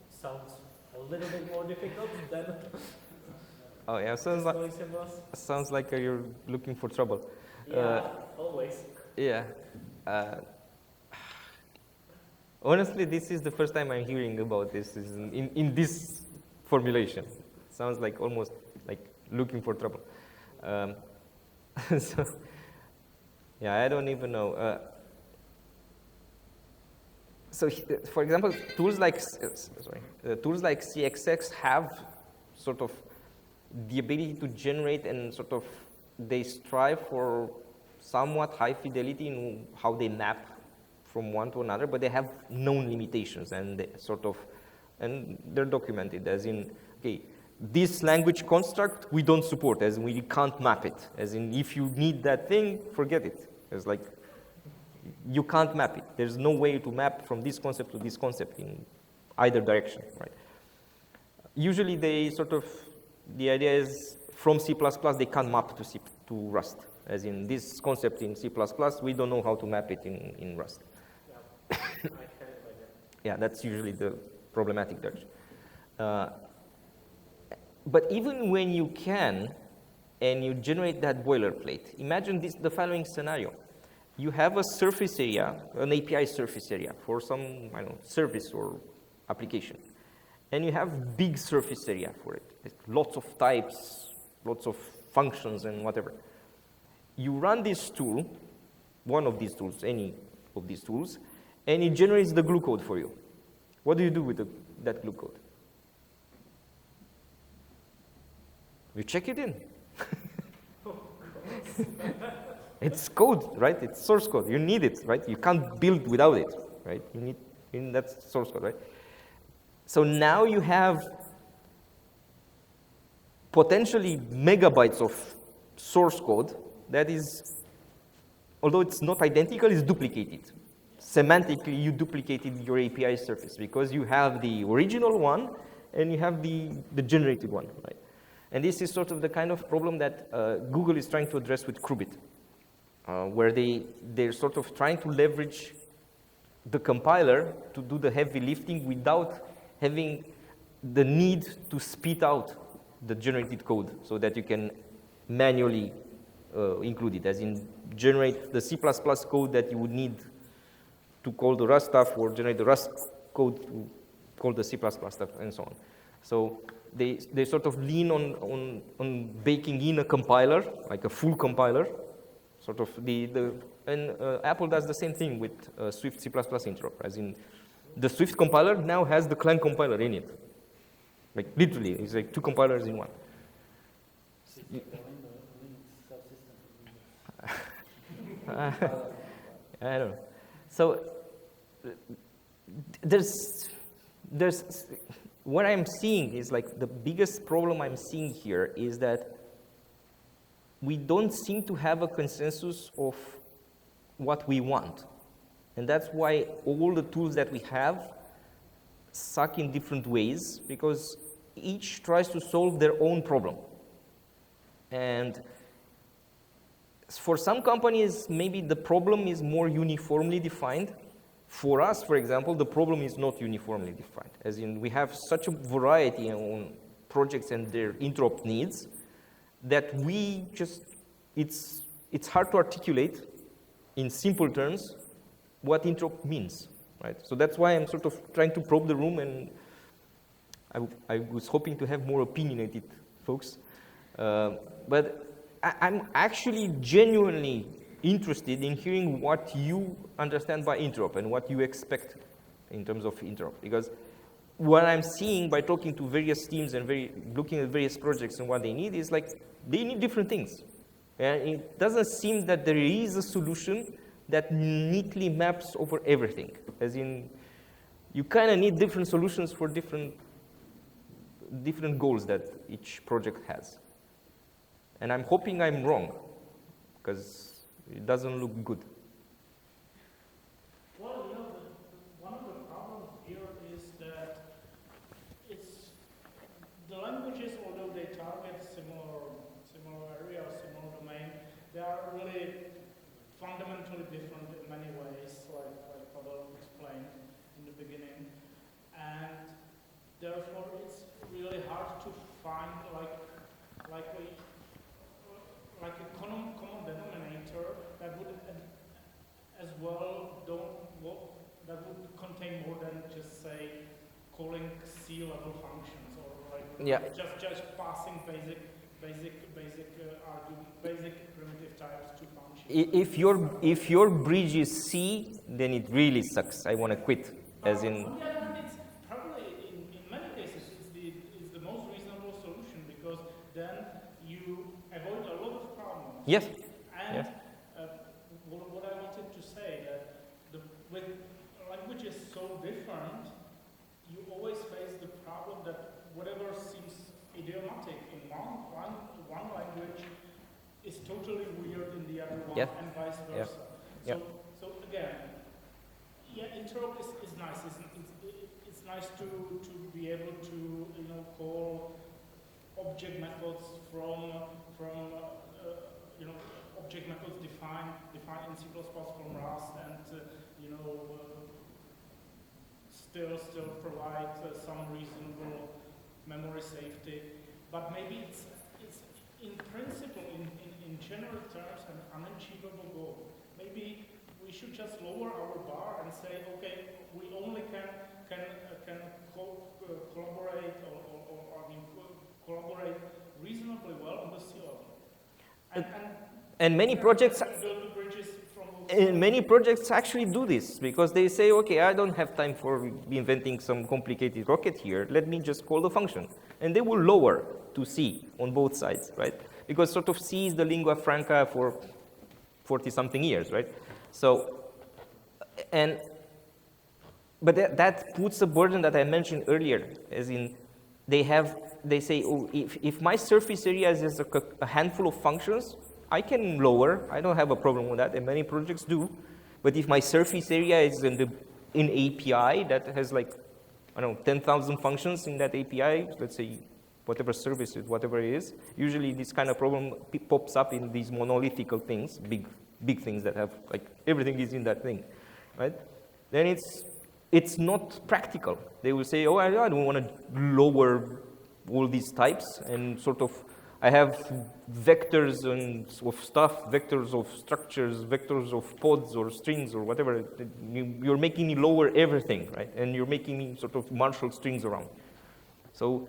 it sounds a little bit more difficult than Oh yeah, sounds like you're looking for trouble. Yeah, always. Yeah. Honestly, this is the first time I'm hearing about this in this formulation. Sounds like almost like looking for trouble. So, yeah, I don't even know. So, for example, tools like CXX have sort of the ability to generate and sort of they strive for somewhat high fidelity in how they map from one to another, but they have known limitations and they sort of, and they're documented as in, okay, this language construct we don't support, as in we can't map it, as in if you need that thing, forget it. It's like, you can't map it. There's no way to map from this concept to this concept in either direction, right? Usually they sort of, the idea is from C++ they can't map to Rust. As in this concept in C++, we don't know how to map it in Rust. Yeah, yeah, that's usually the problematic direction. But even when you can, and you generate that boilerplate, imagine the following scenario. You have a surface area, an API surface area for some, I don't know, service or application. And you have big surface area for it. Lots of types, lots of functions and whatever. You run this tool, one of these tools, any of these tools, and it generates the glue code for you. What do you do with that glue code? You check it in. It's code, right? It's source code. You need it, right? You can't build without it, right? You need that source code, right? So now you have potentially megabytes of source code that is, although it's not identical, is duplicated. Semantically, you duplicated your API surface because you have the original one and you have the generated one, right? And this is sort of the kind of problem that Google is trying to address with Krubit, where they're sort of trying to leverage the compiler to do the heavy lifting without having the need to spit out the generated code so that you can manually include it, as in generate the C++ code that you would need to call the Rust stuff or generate the Rust code to call the C++ stuff and so on. So they sort of lean on baking in a compiler, like a full compiler, sort of and Apple does the same thing with Swift C++ Interop, as in the Swift compiler now has the Clang compiler in it. Like literally, it's like two compilers in one. I don't know. So there's what I'm seeing is like the biggest problem I'm seeing here is that we don't seem to have a consensus of what we want. And that's why all the tools that we have suck in different ways, because each tries to solve their own problem. And for some companies, maybe the problem is more uniformly defined. For us, for example, the problem is not uniformly defined, as in we have such a variety on projects and their interop needs that we just, it's hard to articulate in simple terms what interop means, right? So that's why I'm sort of trying to probe the room, and I was hoping to have more opinionated folks. But I'm actually genuinely interested in hearing what you understand by interop and what you expect in terms of interop. Because what I'm seeing by talking to various teams and looking at various projects and what they need is like, they need different things. And it doesn't seem that there is a solution that neatly maps over everything. As in, you kind of need different solutions for different goals that each project has. And I'm hoping I'm wrong, because it doesn't look good. Well, you know, one of the problems here is that the languages, although they target similar area or similar domain, they are really fundamentally different in many ways, like Pavel explained in the beginning. And therefore, it's really hard to find like a common denominator that would as well that would contain more than just calling C-level functions or like Yeah. just passing basic primitive types to function. If your bridge is C, then it really sucks. I want to quit. As in. Yeah, it's probably in many cases it's the most reasonable solution because then you avoid a lot of problems. Yes. And Yes. what I wanted to say that with languages so different, you always face the problem that whatever seems idiomatic in one language is totally weird in the other one, Yeah. and vice Yeah. versa. Yeah. So again, yeah, Interop is nice. It's nice to be able to call object methods from object methods defined in C++ from Rust and still provide some reasonable memory safety. But maybe it's in principle, in general terms, an unachievable goal. Maybe we should just lower our bar and say, okay, we only can collaborate collaborate reasonably well on the C level. And many projects. Build bridges from And many projects actually do this because they say, okay, I don't have time for inventing some complicated rocket here. Let me just call the function. And they will lower to C on both sides, right? Because sort of C is the lingua franca for 40-something years, right? So, but that puts a burden that I mentioned earlier, as in they say, oh, if my surface area is just a handful of functions, I can lower. I don't have a problem with that, and many projects do. But if my surface area is in API that has like, I don't know, 10,000 functions in that API, let's say whatever service it, whatever it is, usually this kind of problem pops up in these monolithical things, big things that have like everything is in that thing, right? Then it's not practical. They will say, oh, I don't want to lower all these types and sort of I have vectors of stuff, vectors of structures, vectors of pods or strings or whatever. You're making me lower everything, right? And you're making me sort of marshal strings around. So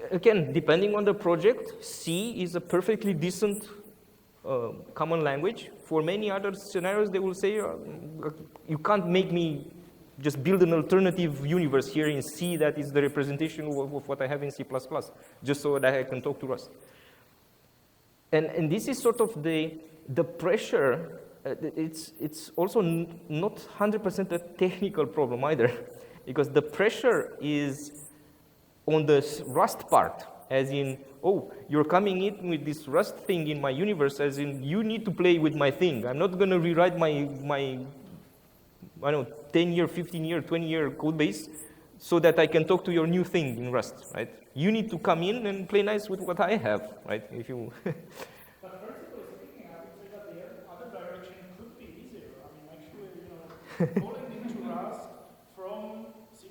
again, depending on the project, C is a perfectly decent common language. For many other scenarios, they will say, you can't make me just build an alternative universe here in C that is the representation of what I have in C++, just so that I can talk to Rust. And this is sort of the pressure. It's also not 100% a technical problem either, because the pressure is on the Rust part, as in, oh, you're coming in with this Rust thing in my universe, as in, you need to play with my thing. I'm not going to rewrite my I don't know, 10-year, 15-year, 20-year code base so that I can talk to your new thing in Rust, right? You need to come in and play nice with what I have, right? If you. But practically speaking, I would say that the other direction could be easier. I mean, actually, calling into Rust from C++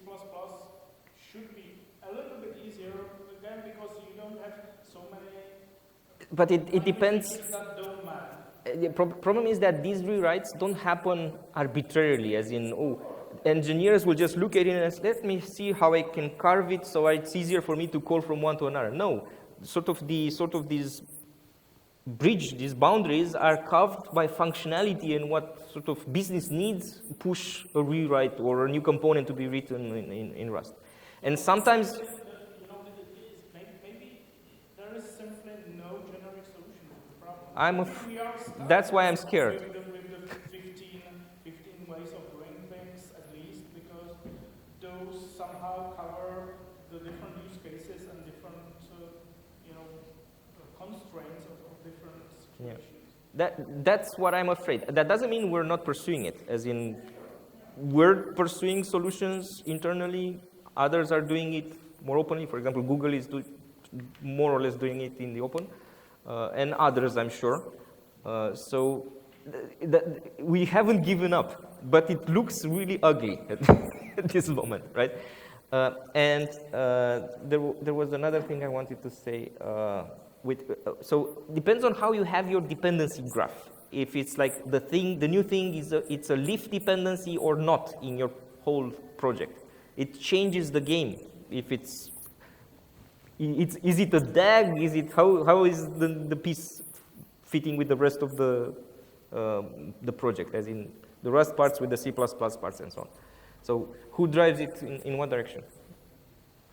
should be a little bit easier, again, because you don't have so many. But it depends. That don't matter. The problem is that these rewrites don't happen arbitrarily, as in, oh, engineers will just look at it and say, let me see how I can carve it so it's easier for me to call from one to another. No, sort of these bridge, these boundaries are carved by functionality and what sort of business needs push a rewrite or a new component to be written in Rust. And sometimes. Maybe there is simply no generic solution to the problem. That's why I'm scared. With the 15 ways of doing things, at least, because those somehow cover the different use cases and different, constraints of different situations. Yeah. That's what I'm afraid. That doesn't mean we're not pursuing it, as in, we're pursuing solutions internally. Others are doing it more openly. For example, Google is more or less doing it in the open, and others, I'm sure. So we haven't given up, but it looks really ugly at this moment, right? And there was another thing I wanted to say. So depends on how you have your dependency graph. If it's like the new thing it's a leaf dependency or not in your whole project. It changes the game if it's Is it a DAG? Is it how is the piece fitting with the rest of the project, as in the Rust parts with the C++ parts and so on? So who drives it in what direction?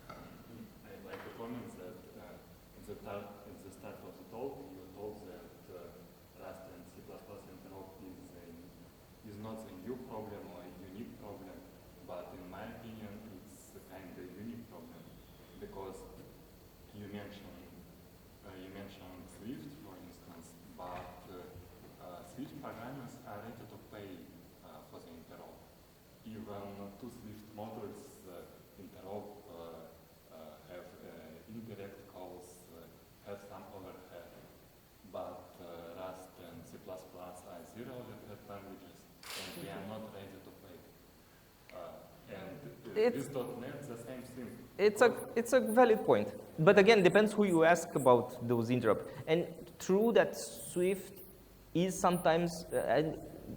I like the comments that in the start of the talk, you told that Rust and C++ Interop is not a new problem or a unique problem, but in my opinion, it's a kind of unique problem because you mentioned Swift, for instance, but Swift programmers are ready to pay for the Interop. Even two Swift models, Interop have indirect calls, have some overhead, but Rust and C++ are zero overhead languages, and they are not ready to pay. And with .NET, the same thing. It's a valid point, but again, depends who you ask about those interop. And true that Swift is sometimes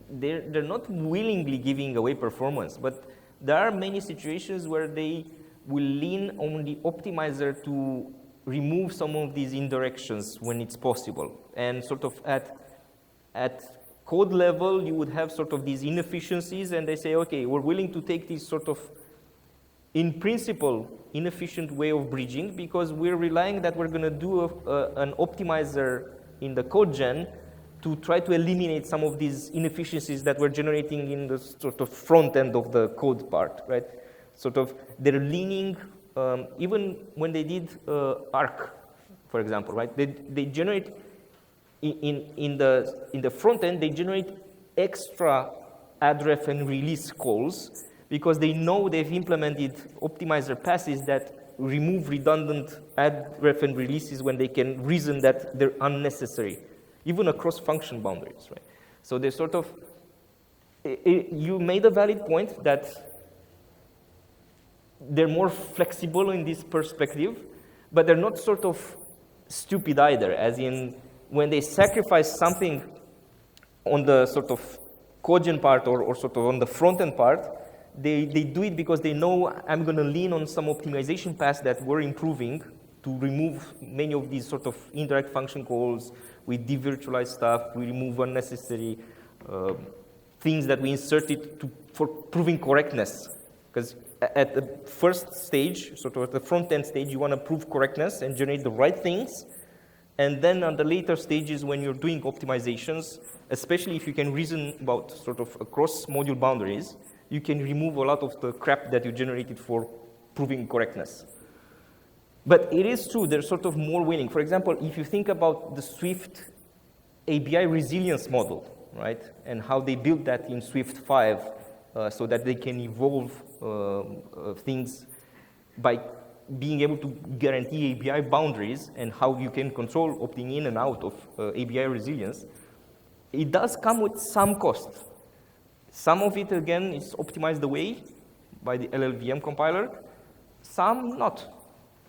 they're not willingly giving away performance, but there are many situations where they will lean on the optimizer to remove some of these indirections when it's possible. And sort of at code level, you would have sort of these inefficiencies, and they say, okay, we're willing to take these sort of, in principle, inefficient way of bridging because we're relying that we're going to do an optimizer in the code gen to try to eliminate some of these inefficiencies that we're generating in the sort of front end of the code part, right? Sort of, they're leaning, even when they did Arc, for example, right? They generate, in the front end, they generate extra addref and release calls because they know they've implemented optimizer passes that remove redundant addref and releases when they can reason that they're unnecessary, even across function boundaries, right? So they sort of, you made a valid point that they're more flexible in this perspective, but they're not sort of stupid either, as in when they sacrifice something on the sort of code-gen part or sort of on the front-end part, they do it because they know I'm going to lean on some optimization paths that we're improving to remove many of these sort of indirect function calls. We devirtualize stuff. We remove unnecessary things that we inserted for proving correctness. Because at the first stage, sort of at the front-end stage, you want to prove correctness and generate the right things. And then on the later stages, when you're doing optimizations, especially if you can reason about sort of across module boundaries, you can remove a lot of the crap that you generated for proving correctness. But it is true, they're sort of more willing. For example, if you think about the Swift ABI resilience model, right, and how they built that in Swift 5 so that they can evolve things by being able to guarantee ABI boundaries and how you can control opting in and out of ABI resilience, it does come with some cost. Some of it, again, is optimized away by the LLVM compiler, some not.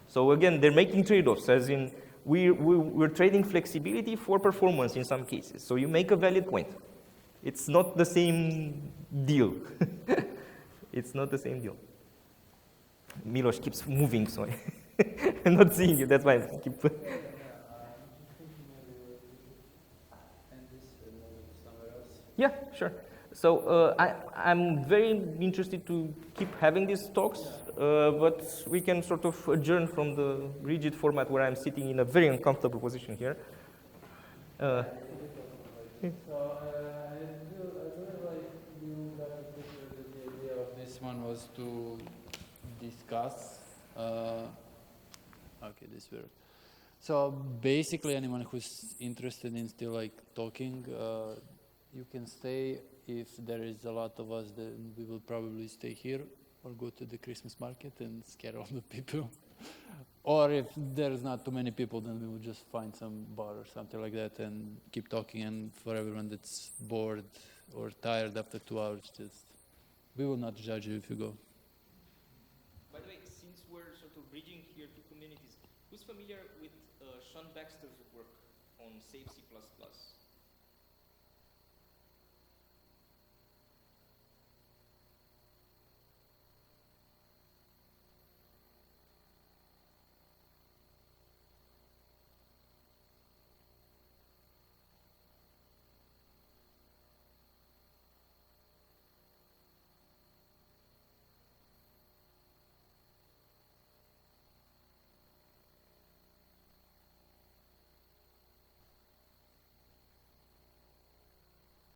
So again, they're making trade-offs, as in we're trading flexibility for performance in some cases. So you make a valid point. It's not the same deal. It's not the same deal. Miloš keeps moving, so I'm not seeing you, that's why I keep... Yeah, sure. So I'm very interested to keep having these talks, but we can sort of adjourn from the rigid format where I'm sitting in a very uncomfortable position here. So I really like you got a picture that the idea of this one was to discuss. Okay, this weird. So basically, anyone who's interested in still like talking, you can stay. If there is a lot of us, then we will probably stay here or go to the Christmas market and scare all the people. Or if there's not too many people, then we will just find some bar or something like that and keep talking. And for everyone that's bored or tired after 2 hours, just we will not judge you if you go. By the way, since we're sort of bridging here two communities, who's familiar with Sean Baxter's work on Save C++?